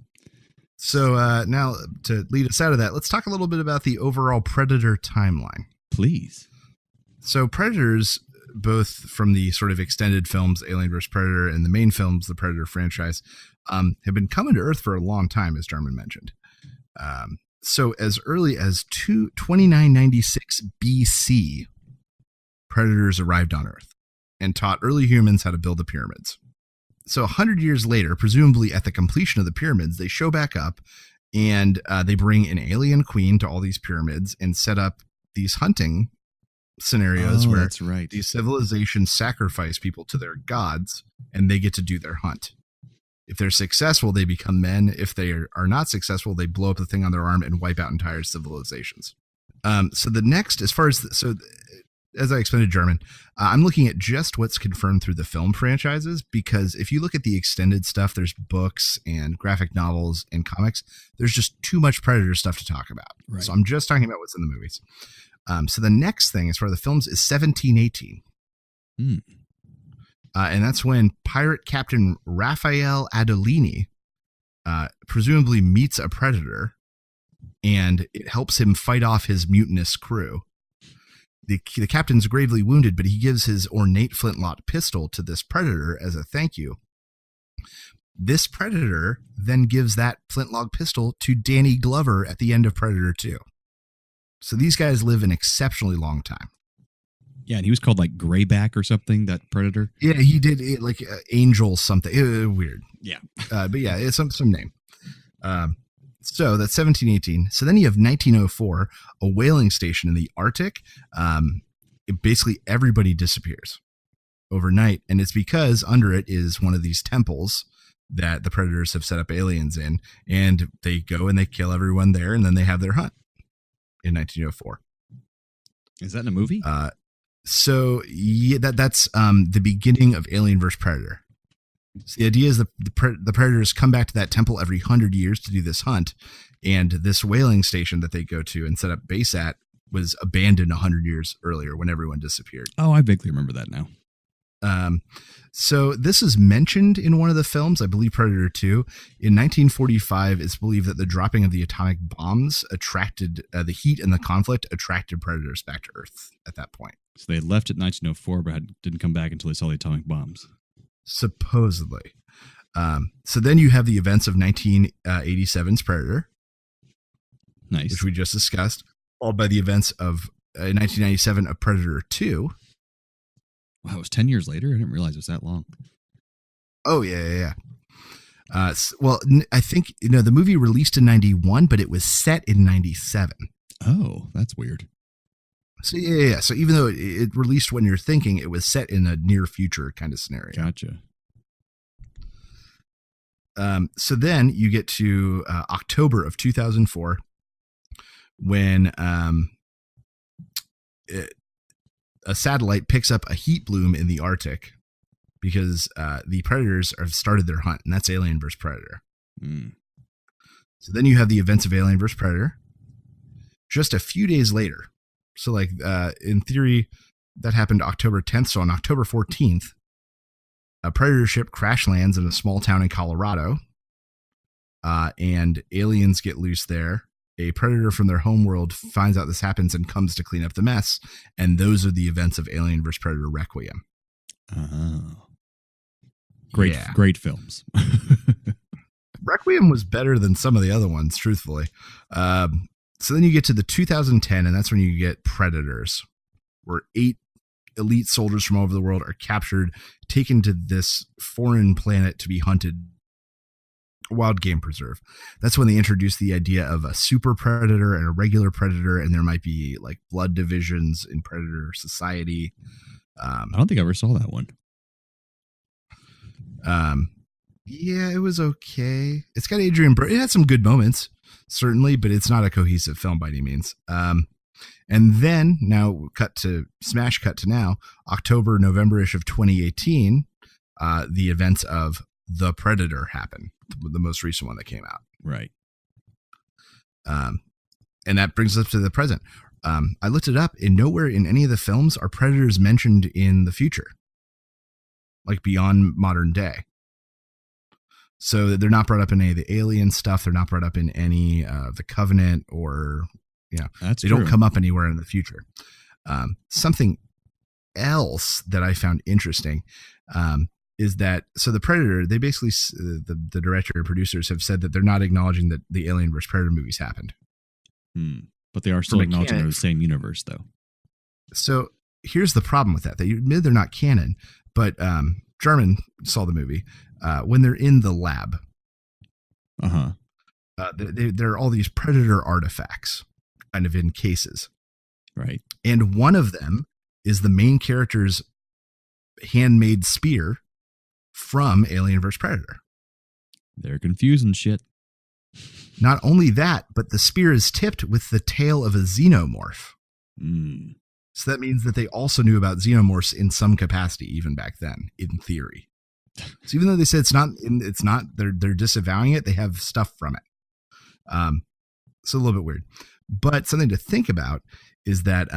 I: So now to lead us out of that, let's talk a little bit about the overall Predator timeline.
H: Please.
I: So Predators, both from the sort of extended films, Alien vs. Predator, and the main films, the Predator franchise, have been coming to Earth for a long time, as Jarman mentioned. So as early as 2996 BC, Predators arrived on Earth and taught early humans how to build the pyramids. So 100 years later, presumably at the completion of the pyramids, they show back up and they bring an alien queen to all these pyramids and set up these hunting scenarios where
H: that's right.
I: These civilizations sacrifice people to their gods and they get to do their hunt. If they're successful, they become men. If they are not successful, they blow up the thing on their arm and wipe out entire civilizations. So the next, as I explained to German, I'm looking at just what's confirmed through the film franchises, because if you look at the extended stuff, there's books and graphic novels and comics. There's just too much Predator stuff to talk about. Right. So I'm just talking about what's in the movies. So the next thing as far as the films is 1718. And that's when pirate captain Raphael Adolini presumably meets a predator and it helps him fight off his mutinous crew. the captain's gravely wounded, but he gives his ornate flintlock pistol to this predator as a thank you. This predator then gives that flintlock pistol to Danny Glover at the end of Predator 2. So these guys live an exceptionally long time.
H: Yeah, and he was called like Grayback or something, that predator.
I: Yeah, he did it like Angel something. Weird.
H: Yeah.
I: But yeah, it's some name. So that's 1718. So then you have 1904, a whaling station in the Arctic. Basically everybody disappears overnight. And it's because under it is one of these temples that the predators have set up aliens in. And they go and they kill everyone there. And then they have their hunt in 1904.
H: Is that in a movie?
I: So yeah, that's the beginning of Alien vs. Predator. So the idea is the predators come back to that temple every 100 years to do this hunt, and this whaling station that they go to and set up base at was abandoned 100 years earlier when everyone disappeared.
H: Oh, I vaguely remember that now.
I: So this is mentioned in one of the films, I believe Predator 2. In 1945, it's believed that the dropping of the atomic bombs attracted the heat and the conflict attracted predators back to Earth at that point.
H: So they left in 1904, but didn't come back until they saw the atomic bombs.
I: Supposedly. So then you have the events of 1987's Predator.
H: Nice.
I: Which we just discussed, followed by the events of 1997 of Predator 2.
H: Wow, it was 10 years later? I didn't realize it was that long.
I: Oh, yeah. Well, I think, the movie released in 91, but it was set in 97.
H: Oh, that's weird.
I: So, yeah. So even though it released when you're thinking, it was set in a near future kind of scenario.
H: Gotcha.
I: So then you get to October of 2004 when a satellite picks up a heat bloom in the Arctic because the predators have started their hunt, and that's Alien vs. Predator. So then you have the events of Alien vs. Predator just a few days later. So like in theory, that happened October 10th. So on October 14th, a predator ship crash lands in a small town in Colorado, and aliens get loose there. A predator from their homeworld finds out this happens and comes to clean up the mess. And those are the events of Alien vs. Predator Requiem.
H: Oh. Great films.
I: Requiem was better than some of the other ones, truthfully. So then you get to the 2010, and that's when you get Predators, where 8 elite soldiers from all over the world are captured, taken to this foreign planet to be hunted. Wild game preserve. That's when they introduced the idea of a super predator and a regular predator, and there might be like blood divisions in predator society.
H: I don't think I ever saw that one.
I: Yeah, it was okay. It's got Adrian Brody. It had some good moments, certainly, but it's not a cohesive film by any means. And then now cut to now, October, November-ish of 2018, the events of The Predator happen, the most recent one that came out.
H: Right.
I: And that brings us up to the present. I looked it up, and nowhere in any of the films are predators mentioned in the future, like beyond modern day. So they're not brought up in any of the alien stuff. They're not brought up in any of the Covenant or, they don't come up anywhere in the future. Something else that I found interesting is that, so the Predator, they basically, the director and producers have said that they're not acknowledging that the Alien vs. Predator movies happened.
H: But they are still acknowledging they're the same universe, though. So
I: here's the problem with that. They admit they're not canon, but Jarman saw the movie. When they're in the lab, there are all these Predator artifacts kind of in cases.
H: Right.
I: And one of them is the main character's handmade spear from Alien vs. Predator.
H: They're confusing shit.
I: Not only that, but the spear is tipped with the tail of a xenomorph. So that means that they also knew about xenomorphs in some capacity, even back then, in theory. So even though they said it's not, they're disavowing it. They have stuff from it. So a little bit weird, but something to think about is that,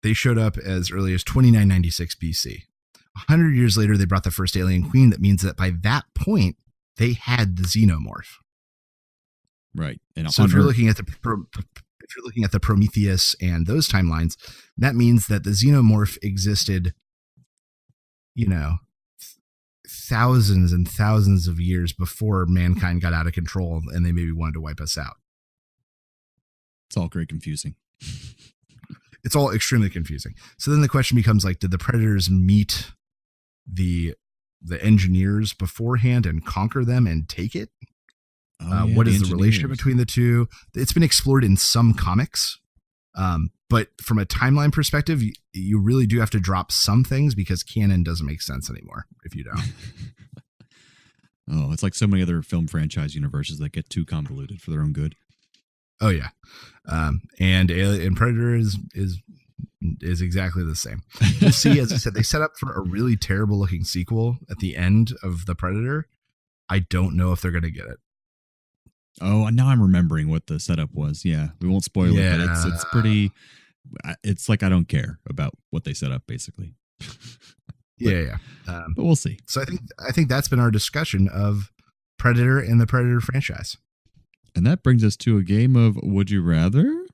I: they showed up as early as 2996 BC. 100 years later, they brought the first alien queen. That means that by that point, they had the xenomorph.
H: Right.
I: And so if you're looking at the if you're looking at the Prometheus and those timelines, that means that the xenomorph existed, thousands and thousands of years before mankind got out of control and they maybe wanted to wipe us out.
H: It's all very confusing.
I: It's all extremely confusing. So then the question becomes like, did the predators meet the engineers beforehand and conquer them and take it? What is the relationship between the two? It's been explored in some comics. But from a timeline perspective, you really do have to drop some things because canon doesn't make sense anymore if you don't.
H: Oh, it's like so many other film franchise universes that get too convoluted for their own good.
I: Oh yeah. And Predator is exactly the same. We'll see, as I said, they set up for a really terrible looking sequel at the end of The Predator. I don't know if they're going to get it.
H: Oh, now I'm remembering what the setup was. Yeah, we won't spoil it, but it's pretty. It's like I don't care about what they set up, basically.
I: But
H: we'll see.
I: So I think that's been our discussion of Predator and the Predator franchise.
H: And that brings us to a game of Would You Rather?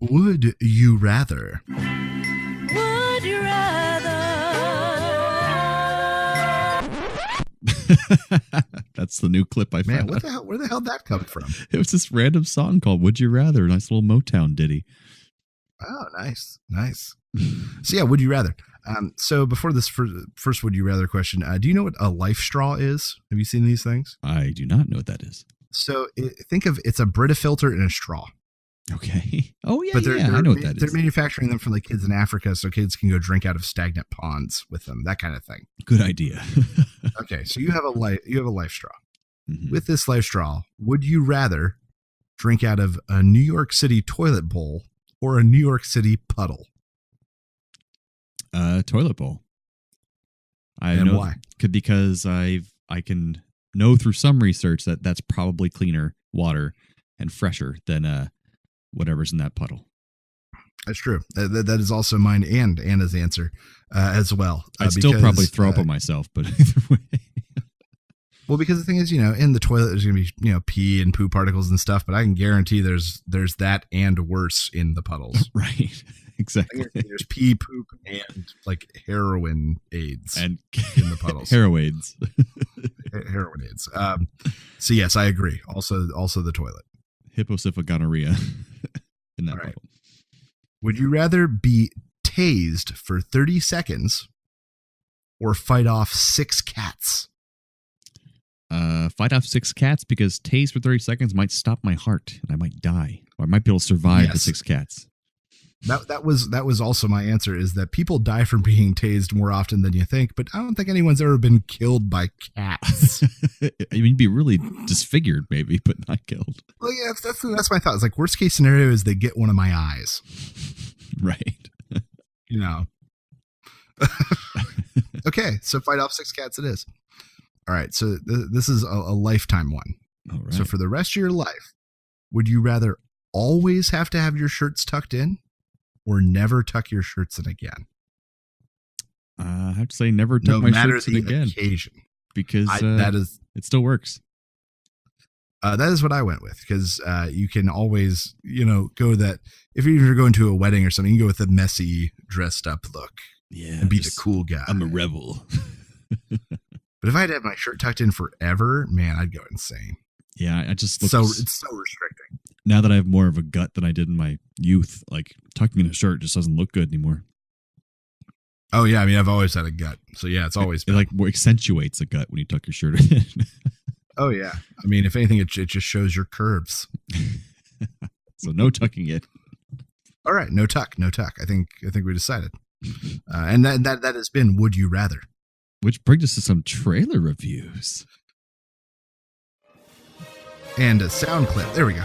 I: Would you rather?
J: Would you rather?
H: That's the new clip I found.
I: Man, where the hell did that come from?
H: It was this random song called Would You Rather, a nice little Motown ditty.
I: Oh, nice. So yeah, would you rather? So before this first would you rather question, do you know what a life straw is? Have you seen these things?
H: I do not know what that is.
I: So think of it's a Brita filter and a straw.
H: Okay. Oh yeah,
I: but
H: I know what that is.
I: They're manufacturing them for like kids in Africa, so kids can go drink out of stagnant ponds with them, that kind of thing.
H: Good idea.
I: Okay, so you have a life straw. Mm-hmm. With this life straw, would you rather drink out of a New York City toilet bowl or a New York City puddle?
H: Toilet bowl.
I: Why?
H: Because I can know through some research that that's probably cleaner water and fresher than whatever's in that puddle.
I: That's true. That is also mine and Anna's answer as well.
H: I'd still probably throw up on myself, but either way.
I: Well, because the thing is, in the toilet there's going to be, pee and poo particles and stuff, but I can guarantee there's that and worse in the puddles.
H: Right. Exactly.
I: There's pee, poop, and like heroin aids
H: and
I: in the puddles.
H: Heroids.
I: Heroin aids. So yes, I agree. Also the toilet.
H: Hipposyphogonorrhea in that puddle.
I: Would you rather be tased for 30 seconds or fight off 6 cats?
H: Fight off 6 cats, because tased for 30 seconds might stop my heart and I might die. Or I might be able to survive the 6 cats.
I: That was also my answer, is that people die from being tased more often than you think, but I don't think anyone's ever been killed by cats.
H: I mean, you'd be really disfigured maybe, but not killed.
I: Well, yeah, that's my thought. It's like, worst case scenario is they get one of my eyes.
H: Right.
I: Okay, so fight off 6 cats it is. All right, so this is a lifetime one.
H: All right.
I: So for the rest of your life, would you rather always have to have your shirts tucked in or never tuck your shirts in again?
H: I have to say never tuck my shirts in again.
I: Occasion.
H: Because it still works.
I: That is what I went with, because you can always, go that if you're going to a wedding or something, you can go with a messy, dressed up look.
H: Yeah.
I: And be the cool guy.
H: I'm a rebel.
I: But if I had to have my shirt tucked in forever, man, I'd go insane.
H: Yeah, I just look
I: it's so restricting.
H: Now that I have more of a gut than I did in my youth, like tucking in a shirt just doesn't look good anymore.
I: Oh yeah, I mean, I've always had a gut, so yeah, it's always
H: it like accentuates a gut when you tuck your shirt in.
I: Oh yeah, I mean, if anything, it just shows your curves.
H: So no tucking it.
I: All right, no tuck. I think we decided, and that has been Would You Rather.
H: Which brings us to some trailer reviews.
I: And a sound clip. There we go.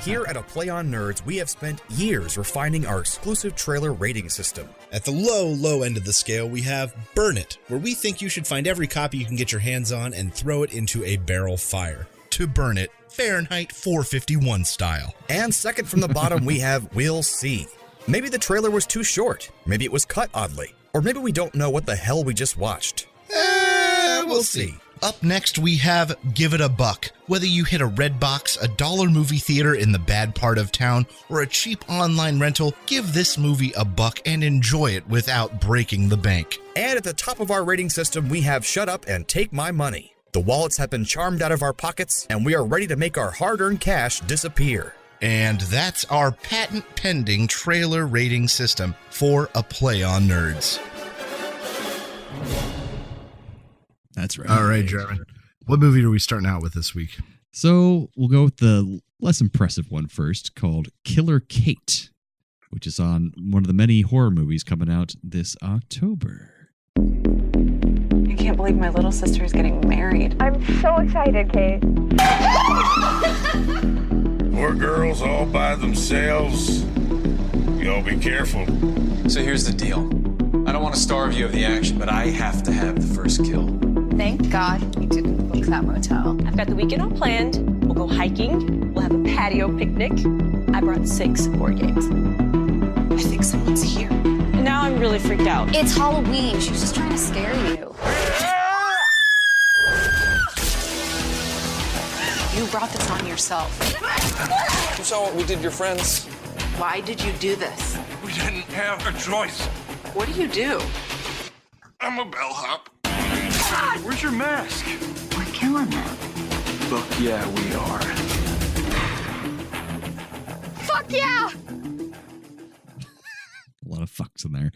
G: Here at A Play on Nerds, we have spent years refining our exclusive trailer rating system.
K: At the low end of the scale, we have Burn It, where we think you should find every copy you can get your hands on and throw it into a barrel fire. To burn it, Fahrenheit 451 style.
G: And second from the bottom, we have We'll See. Maybe the trailer was too short. Maybe it was cut oddly. Or maybe we don't know what the hell we just watched.
K: We'll see. Up next, we have Give It a Buck. Whether you hit a red box, a dollar movie theater in the bad part of town, or a cheap online rental, give this movie a buck and enjoy it without breaking the bank.
G: And at the top of our rating system, we have Shut Up and Take My Money. The wallets have been charmed out of our pockets, and we are ready to make our hard-earned cash disappear.
K: And that's our patent-pending trailer rating system for A Play on Nerds.
H: That's right.
I: All right, German. What movie are we starting out with this week?
H: So we'll go with the less impressive one first, called Killer Kate, which is on one of the many horror movies coming out this October.
L: I can't believe my little sister is getting married. I'm so excited, Kate.
F: Poor girls all by themselves. Y'all be careful.
M: So here's the deal. I don't want to starve you of the action, but I have to have the first kill.
L: Thank God we didn't book that motel.
N: I've got the weekend all planned. We'll go hiking. We'll have a patio picnic. I brought 6 board games.
L: I think someone's here.
N: And now I'm really freaked out.
C: It's Halloween. She was just trying to scare you.
L: You brought this on yourself.
B: You saw what we did to your friends.
L: Why did you do this?
F: We didn't have a choice.
L: What do?
F: I'm a bellhop. Where's your mask?
L: We're killing them.
B: Fuck yeah, we are.
C: Fuck yeah!
H: A lot of fucks in there.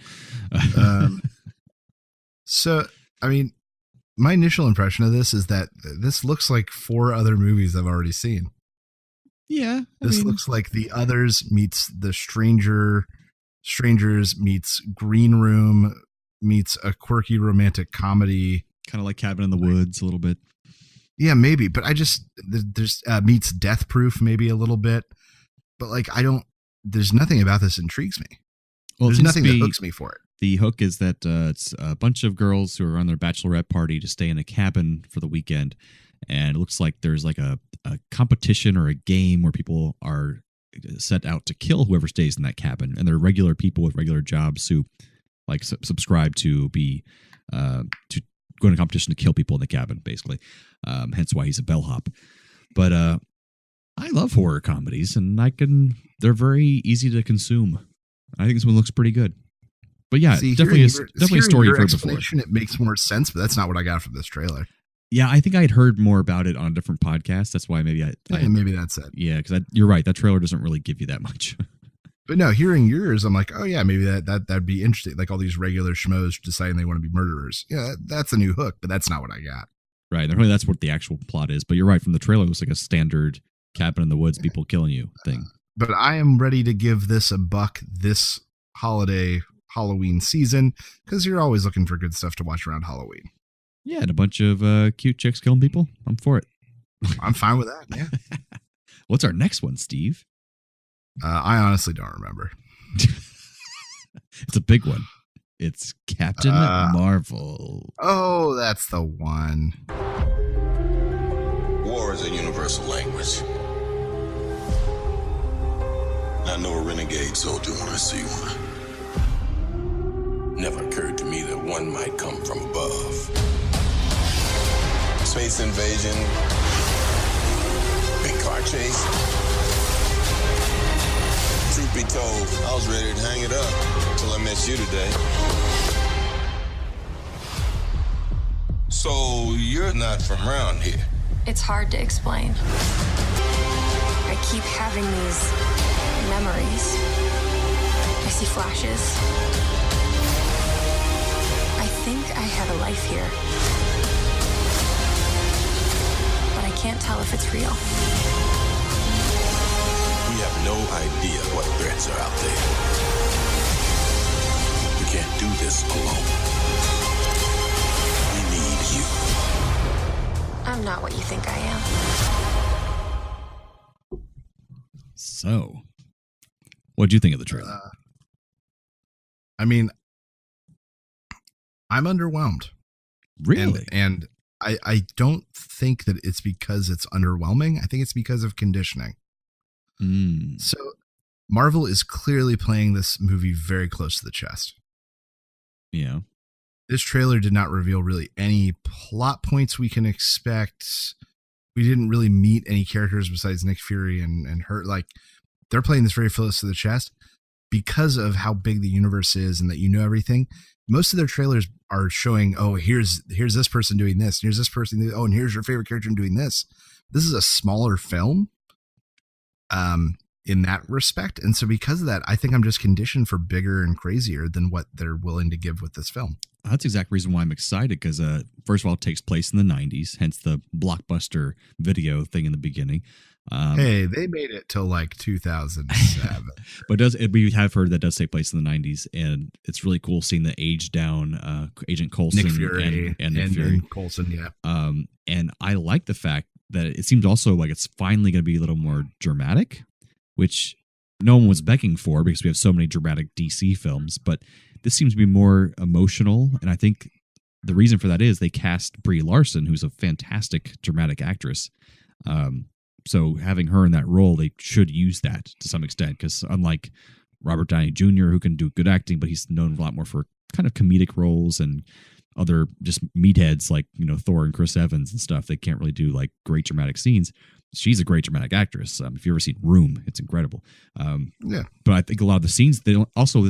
I: So, I mean, my initial impression of this is that this looks like 4 other movies I've already seen.
H: Yeah.
I: This looks like The Others meets The Strangers meets Green Room meets a quirky romantic comedy.
H: Kind of like Cabin in the Woods a little bit.
I: Yeah, maybe. But there's meets Death Proof maybe a little bit. But like, there's nothing about this intrigues me.
H: Well,
I: there's nothing that hooks me for it.
H: The hook is that it's a bunch of girls who are on their bachelorette party to stay in a cabin for the weekend. And it looks like there's like a competition or a game where people are set out to kill whoever stays in that cabin. And they're regular people with regular jobs who like subscribe to be to go in a competition to kill people in the cabin, basically. Hence why he's a bellhop. But I love horror comedies, and they're very easy to consume. I think this one looks pretty good. But yeah, definitely a story you've heard before.
I: It makes more sense, but that's not what I got from this trailer.
H: Yeah, I think I had heard more about it on a different podcast. That's why maybe
I: maybe that's it.
H: Yeah, because you're right. That trailer doesn't really give you that much.
I: But no, hearing yours, I'm like, oh yeah, maybe that'd be interesting. Like all these regular schmoes deciding they want to be murderers. Yeah, that's a new hook, but that's not what I got.
H: Right. Apparently that's what the actual plot is. But you're right. From the trailer, it looks like a standard cabin in the woods, people killing you thing.
I: But I am ready to give this a buck this Halloween season, because you're always looking for good stuff to watch around Halloween.
H: Yeah, and a bunch of cute chicks killing people. I'm for it.
I: I'm fine with that. Yeah.
H: What's our next one, Steve?
I: I honestly don't remember.
H: It's a big one. It's Captain Marvel.
I: Oh, that's the one.
A: War is a universal language. I know a renegade soldier when I see one. Never occurred to me that one might come from above. Space invasion, big car chase. Truth be told, I was ready to hang it up until I met you today. So you're not from around here?
C: It's hard to explain. I keep having these memories. I see flashes. I think I had a life here. But I can't tell if it's real.
A: We have no idea what threats are out there. We can't do this alone. We need you.
C: I'm not what you think I am.
H: So, what'd you think of the trailer?
I: I mean, I'm underwhelmed.
H: Really?
I: And I don't think that it's because it's underwhelming. I think it's because of conditioning. So Marvel is clearly playing this movie very close to the chest.
H: Yeah.
I: This trailer did not reveal really any plot points we can expect. We didn't really meet any characters besides Nick Fury and her. Like, they're playing this very close to the chest because of how big the universe is and that you know everything. Most of their trailers are showing, oh, here's this person doing this. Here's this person. And here's your favorite character doing this. This is a smaller film in that respect. And so because of that, I think I'm just conditioned for bigger and crazier than what they're willing to give with this film.
H: That's the exact reason why I'm excited, because first of all, it takes place in the 90s, hence the blockbuster video thing in the beginning.
I: Hey, they made it till like 2007.
H: But we have heard that does take place in the 90s, and it's really cool seeing the aged down Agent Coulson
I: Nick Fury
H: and Nick Fury.
I: And Coulson, yeah.
H: And I like the fact that it seems also like it's finally going to be a little more dramatic, which no one was begging for because we have so many dramatic DC films, but this seems to be more emotional, and I think the reason for that is they cast Brie Larson, who's a fantastic dramatic actress. So having her in that role, they should use that to some extent, because unlike Robert Downey Jr., who can do good acting, but he's known a lot more for kind of comedic roles and other just meatheads like, Thor and Chris Evans and stuff. They can't really do like great dramatic scenes. She's a great dramatic actress. If you've ever seen Room, it's incredible.
I: Yeah.
H: But I think a lot of the scenes, this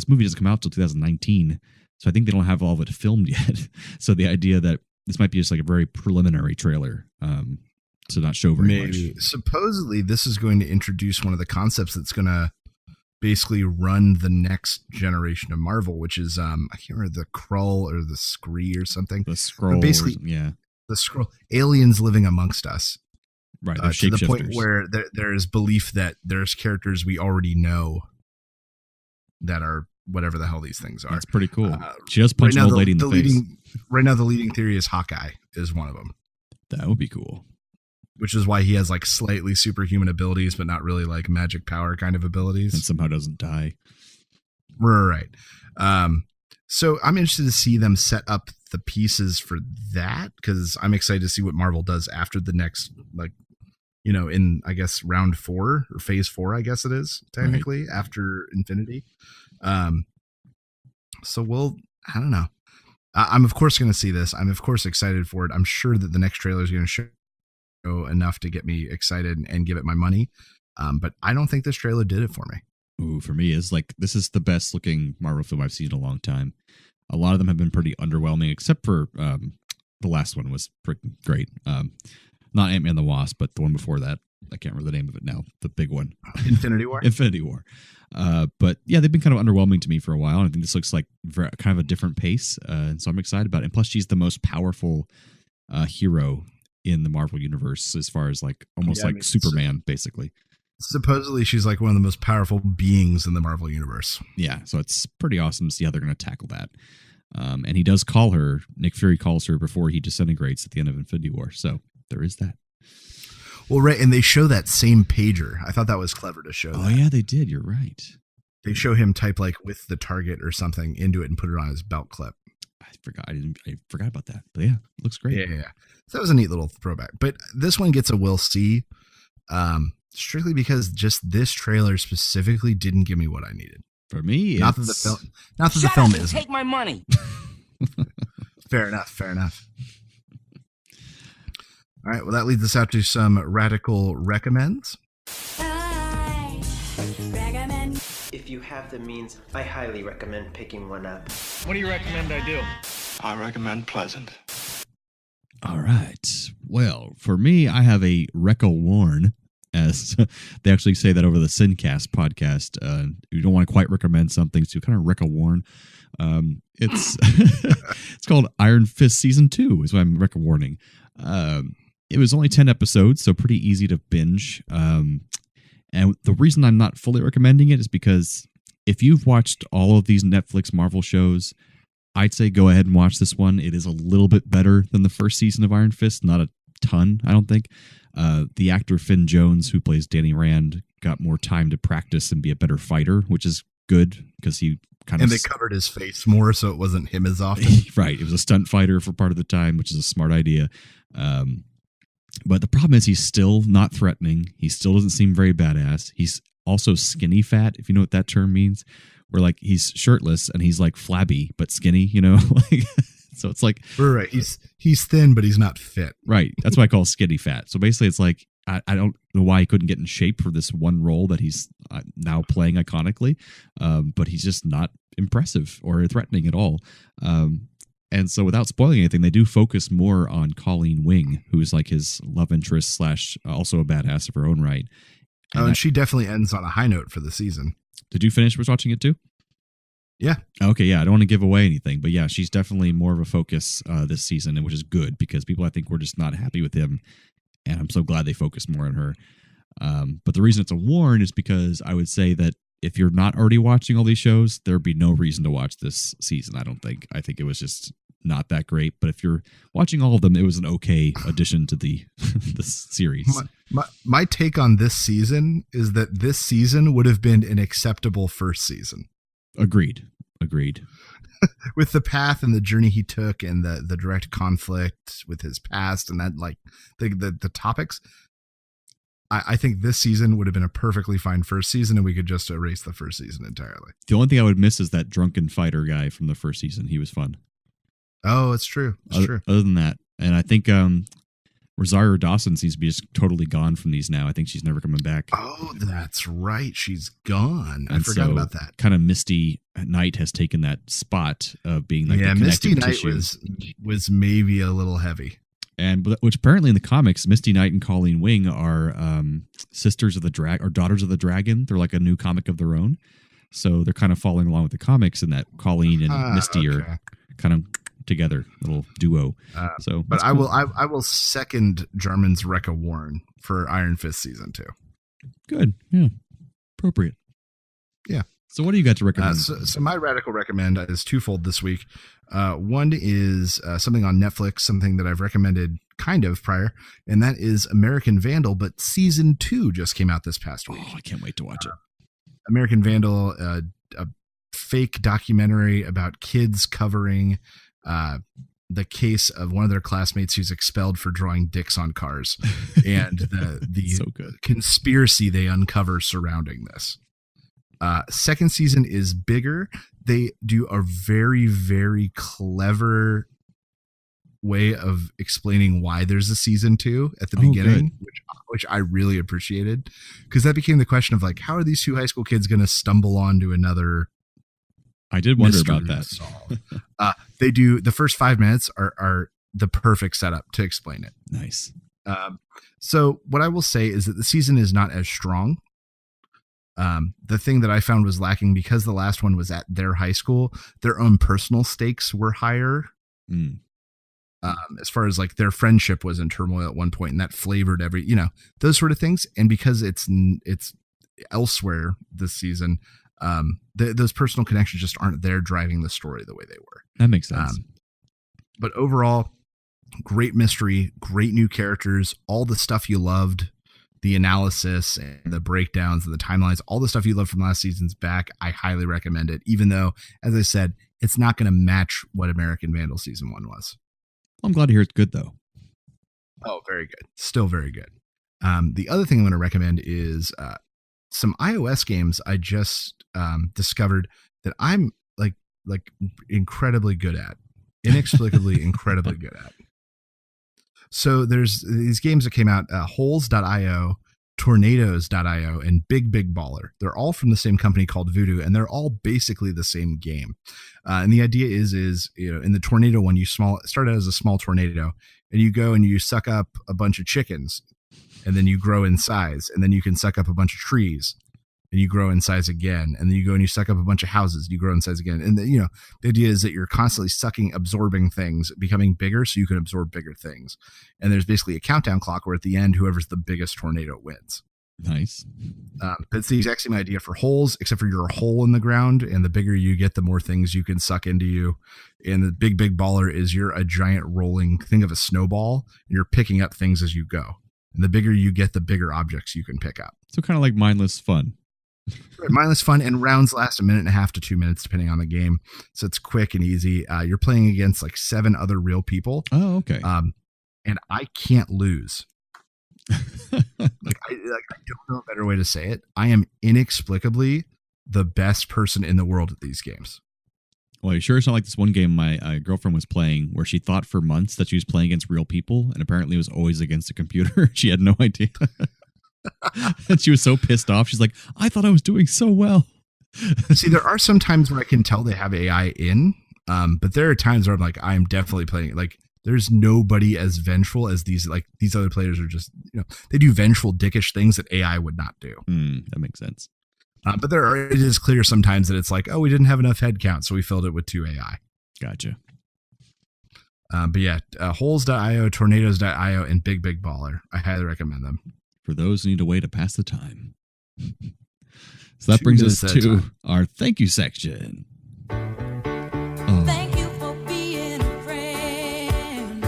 H: movie doesn't come out till 2019. So I think they don't have all of it filmed yet. So the idea that this might be just like a very preliminary trailer to not show very much.
I: Supposedly this is going to introduce one of the concepts that's going to basically run the next generation of Marvel, which is, I can't remember, the Skrull or the Scree or something.
H: The Skrull.
I: Basically,
H: yeah.
I: The Skrull. Aliens living amongst us.
H: Right,
I: to the point where there is belief that there's characters we already know that are whatever the hell these things are.
H: That's pretty cool. She just punched an old lady in the face.
I: Right now, the leading theory is Hawkeye is one of them.
H: That would be cool.
I: Which is why he has like slightly superhuman abilities, but not really like magic power kind of abilities.
H: And somehow doesn't die.
I: Right. So I'm interested to see them set up the pieces for that, because I'm excited to see what Marvel does after the next, like, in, I guess, round 4 or phase 4, I guess it is technically, right, after Infinity. So I don't know. I'm of course going to see this. I'm of course excited for it. I'm sure that the next trailer is going to show enough to get me excited and give it my money. But I don't think this trailer did it for me.
H: Ooh, for me, is like, this is the best looking Marvel film I've seen in a long time. A lot of them have been pretty underwhelming, except for the last one was pretty great. Not Ant-Man and the Wasp, but the one before that. I can't remember the name of it now. The big one.
I: Infinity War?
H: Infinity War. But yeah, they've been kind of underwhelming to me for a while. I think this looks like kind of a different pace. And so I'm excited about it. And plus, she's the most powerful hero in the Marvel universe, as far as like almost like Superman, basically.
I: Supposedly, she's like one of the most powerful beings in the Marvel universe.
H: Yeah, so it's pretty awesome to see how they're going to tackle that. And he does call her, Nick Fury calls her before he disintegrates at the end of Infinity War. So there is that.
I: Well, right, and they show that same pager. I thought that was clever to show that.
H: Oh, yeah, they did. You're right.
I: They show him type like with the target or something into it and put it on his belt clip.
H: I forgot about that. But yeah, it looks great.
I: Yeah. So that was a neat little throwback. But this one gets a we'll see. Strictly because just this trailer specifically didn't give me what I needed.
H: For me,
I: not that the film isn't.
B: Take my money.
I: Fair enough. All right, well, that leads us out to some radical recommends.
O: If you have the means, I highly recommend picking one up.
B: What do you recommend I do?
F: I recommend Pleasant.
H: All right. Well, for me, I have a Recco-warn, as they actually say that over the Sincast podcast. You don't want to quite recommend something, so kind of Recco-warn. It's it's called Iron Fist Season 2 is what I'm Recco-warning. It was only 10 episodes, so pretty easy to binge. And the reason I'm not fully recommending it is because if you've watched all of these Netflix Marvel shows, I'd say go ahead and watch this one. It is a little bit better than the first season of Iron Fist. Not a ton, I don't think. The actor Finn Jones, who plays Danny Rand, got more time to practice and be a better fighter, which is good because he kind of...
I: And they covered his face more, so it wasn't him as often.
H: Right. It was a stunt fighter for part of the time, which is a smart idea. But the problem is he's still not threatening. He still doesn't seem very badass. He's also skinny fat, if you know what that term means, where like he's shirtless and he's like flabby but skinny, like So it's like,
I: right. He's thin, but he's not fit.
H: Right. That's why I call skinny fat. So basically, it's like I don't know why he couldn't get in shape for this one role that he's now playing iconically, but he's just not impressive or threatening at all. And so, without spoiling anything, they do focus more on Colleen Wing, who's like his love interest / also a badass of her own right.
I: And she definitely ends on a high note for the season.
H: Did you finish watching it too?
I: Yeah.
H: Okay, yeah. I don't want to give away anything, but yeah, she's definitely more of a focus this season, and which is good because people I think were just not happy with him, and I'm so glad they focused more on her. But the reason it's a warn is because I would say that if you're not already watching all these shows, there'd be no reason to watch this season. I don't think. I think it was just not that great. But if you're watching all of them, it was an okay addition to the series.
I: My take on this season is that this season would have been an acceptable first season.
H: Agreed.
I: With the path and the journey he took and the direct conflict with his past and that like the topics, I think this season would have been a perfectly fine first season and we could just erase the first season entirely.
H: The only thing I would miss is that drunken fighter guy from the first season. He was fun.
I: Oh, it's true. It's true.
H: Other than that, and I think Rosario Dawson seems to be just totally gone from these now. I think she's never coming back.
I: Oh, that's right. She's gone. I
H: And
I: forgot
H: so
I: about that.
H: Kind of Misty Knight has taken that spot of being like the
I: Misty
H: connective
I: Knight
H: tissue.
I: was maybe a little heavy.
H: And which apparently in the comics, Misty Knight and Colleen Wing are sisters of the or daughters of the dragon. They're like a new comic of their own. So they're kind of following along with the comics, and that Colleen and Misty are kind of together, little duo.
I: But I will second Jarman's Rekka Warren for Iron Fist season 2.
H: Good. Yeah. Appropriate.
I: Yeah.
H: So what do you got to recommend?
I: So my radical recommend is twofold this week. One is something on Netflix, something that I've recommended kind of prior, and that is American Vandal, but season 2 just came out this past week.
H: Oh, I can't wait to watch it.
I: American Vandal, a fake documentary about kids covering the case of one of their classmates who's expelled for drawing dicks on cars and the
H: so good.
I: Conspiracy they uncover surrounding this. Second season is bigger. They do a very, very clever way of explaining why there's a season 2 at the beginning, which I really appreciated, because that became the question of like, how are these two high school kids going to stumble onto another?
H: I did wonder about that.
I: They do. The first 5 minutes are the perfect setup to explain it.
H: Nice.
I: So what I will say is that the season is not as strong. The thing that I found was lacking, because the last one was at their high school, their own personal stakes were higher. As far as like their friendship was in turmoil at one point, and that flavored those sort of things. And because it's elsewhere this season, those personal connections just aren't there driving the story the way they were.
H: That makes sense.
I: But overall, great mystery, great new characters, all the stuff you loved, the analysis and the breakdowns and the timelines, all the stuff you loved from last season's back. I highly recommend it, even though, as I said, it's not going to match what American Vandal season 1 was.
H: I'm glad to hear it's good, though.
I: Oh, very good. Still very good. The other thing I'm going to recommend is some iOS games I just discovered that I'm like incredibly good at, inexplicably incredibly good at. So there's these games that came out, Holes.io, Tornadoes.io, and Big Baller. They're all from the same company called Voodoo, and they're all basically the same game. And the idea is in the tornado one, you start out as a small tornado, and you go and you suck up a bunch of chickens, and then you grow in size, and then you can suck up a bunch of trees, and you grow in size again, and then you go and you suck up a bunch of houses, you grow in size again. And the idea is that you're constantly absorbing things, becoming bigger so you can absorb bigger things. And there's basically a countdown clock where at the end, whoever's the biggest tornado wins.
H: Nice.
I: But it's the exact same idea for holes, except for you're a hole in the ground, and the bigger you get, the more things you can suck into you. And the Big Baller is you're a giant rolling thing of a snowball, and you're picking up things as you go. And the bigger you get, the bigger objects you can pick up.
H: So kind of like mindless fun.
I: Mindless fun, and rounds last 1.5 to 2 minutes depending on the game, so it's quick and easy. You're playing against like 7 other real people.
H: Oh, okay.
I: And I can't lose. I don't know a better way to say it. I am inexplicably the best person in the world at these games.
H: Well, you sure it's not like this one game my girlfriend was playing where she thought for months that she was playing against real people, and apparently it was always against a computer. She had no idea. And she was so pissed off. She's like, I thought I was doing so well.
I: See, there are some times where I can tell they have AI in, but there are times where I'm like, I'm definitely playing. Like, there's nobody as vengeful as these other players are just, they do vengeful, dickish things that AI would not do.
H: That makes sense.
I: But it is clear sometimes that it's like, oh, we didn't have enough head count, so we filled it with 2 AI.
H: Gotcha.
I: But yeah, holes.io, tornadoes.io, and Big Big Baller. I highly recommend them.
H: For those who need a way to pass the time. So that brings us to our thank you section.
J: Thank you for being a friend.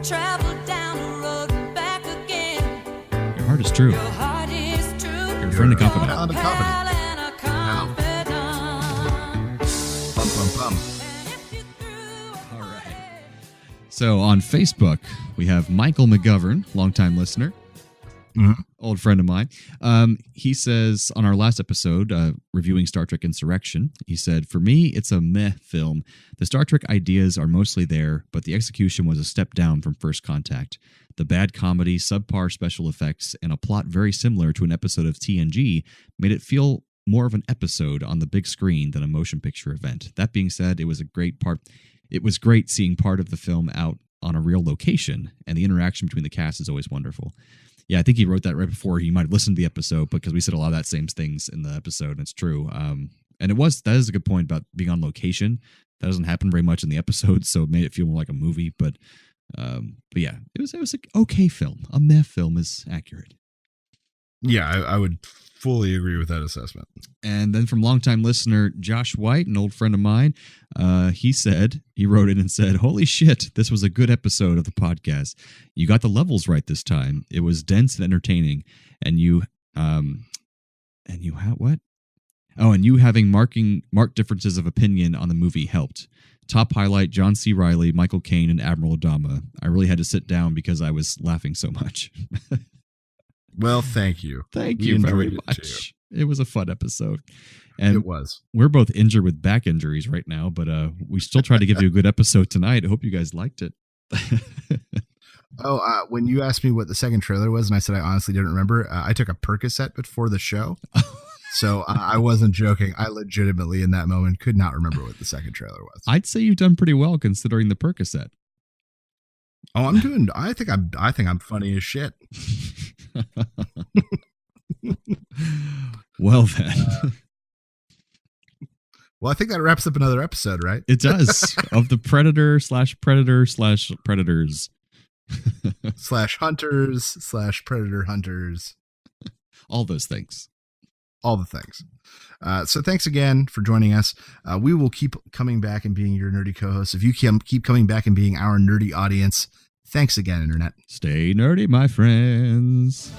J: Travel down the road and back again.
H: Your heart is true.
J: Your heart is true.
H: Your friend and confidant.
I: Bum, bum, bum.
H: All right. So on Facebook, we have Michael McGovern, longtime listener.
I: Mm-hmm.
H: Old friend of mine. He says on our last episode, reviewing Star Trek Insurrection, he said, for me, it's a meh film. The Star Trek ideas are mostly there, but the execution was a step down from First Contact. The bad comedy, subpar special effects, and a plot very similar to an episode of TNG made it feel more of an episode on the big screen than a motion picture event. That being said, it was great seeing part of the film out on a real location, and the interaction between the cast is always wonderful. Yeah, I think he wrote that right before he might have listened to the episode, because we said a lot of that same things in the episode, and it's true. And that is a good point about being on location. That doesn't happen very much in the episode, so it made it feel more like a movie. But yeah, it was an okay film. A meh film is accurate.
I: Yeah, I would fully agree with that assessment.
H: And then from longtime listener Josh White, an old friend of mine, he wrote in and said, holy shit, this was a good episode of the podcast. You got the levels right this time. It was dense and entertaining. And you having marked differences of opinion on the movie helped. Top highlight, John C. Reilly, Michael Caine, and Admiral Adama. I really had to sit down because I was laughing so much.
I: Well, thank you.
H: Thank you very much. It was a fun episode. And
I: it was.
H: We're both injured with back injuries right now, but we still try to give you a good episode tonight. I hope you guys liked it.
I: When you asked me what the second trailer was, and I said I honestly didn't remember, I took a Percocet before the show. So I wasn't joking. I legitimately, in that moment, could not remember what the second trailer was.
H: I'd say you've done pretty well considering the Percocet.
I: Oh, I think I'm funny as shit.
H: Well then.
I: Well, I think that wraps up another episode, right?
H: It does. Of the Predator/Predators.
I: /Hunters/Predator Hunters.
H: All those things.
I: All the things. So thanks again for joining us. We will keep coming back and being your nerdy co-hosts. If you keep coming back and being our nerdy audience, thanks again, Internet.
H: Stay nerdy, my friends.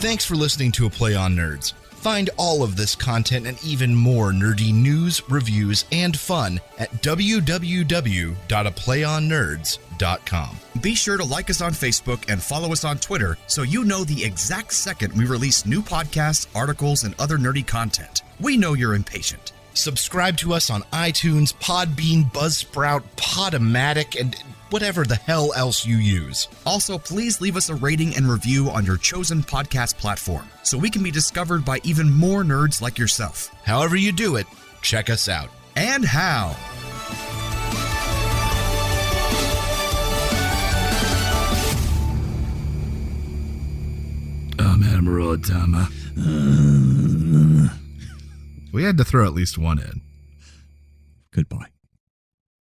K: Thanks for listening to A Play on Nerds. Find all of this content and even more nerdy news, reviews, and fun at www.aplayonnerds.com.
G: Be sure to like us on Facebook and follow us on Twitter so you know the exact second we release new podcasts, articles, and other nerdy content. We know you're impatient.
K: Subscribe to us on iTunes, Podbean, Buzzsprout, Podomatic, and whatever the hell else you use.
G: Also, please leave us a rating and review on your chosen podcast platform so we can be discovered by even more nerds like yourself.
K: However you do it, check us out.
G: And how.
I: Admiral Adama. We had to throw at least one in.
H: Goodbye.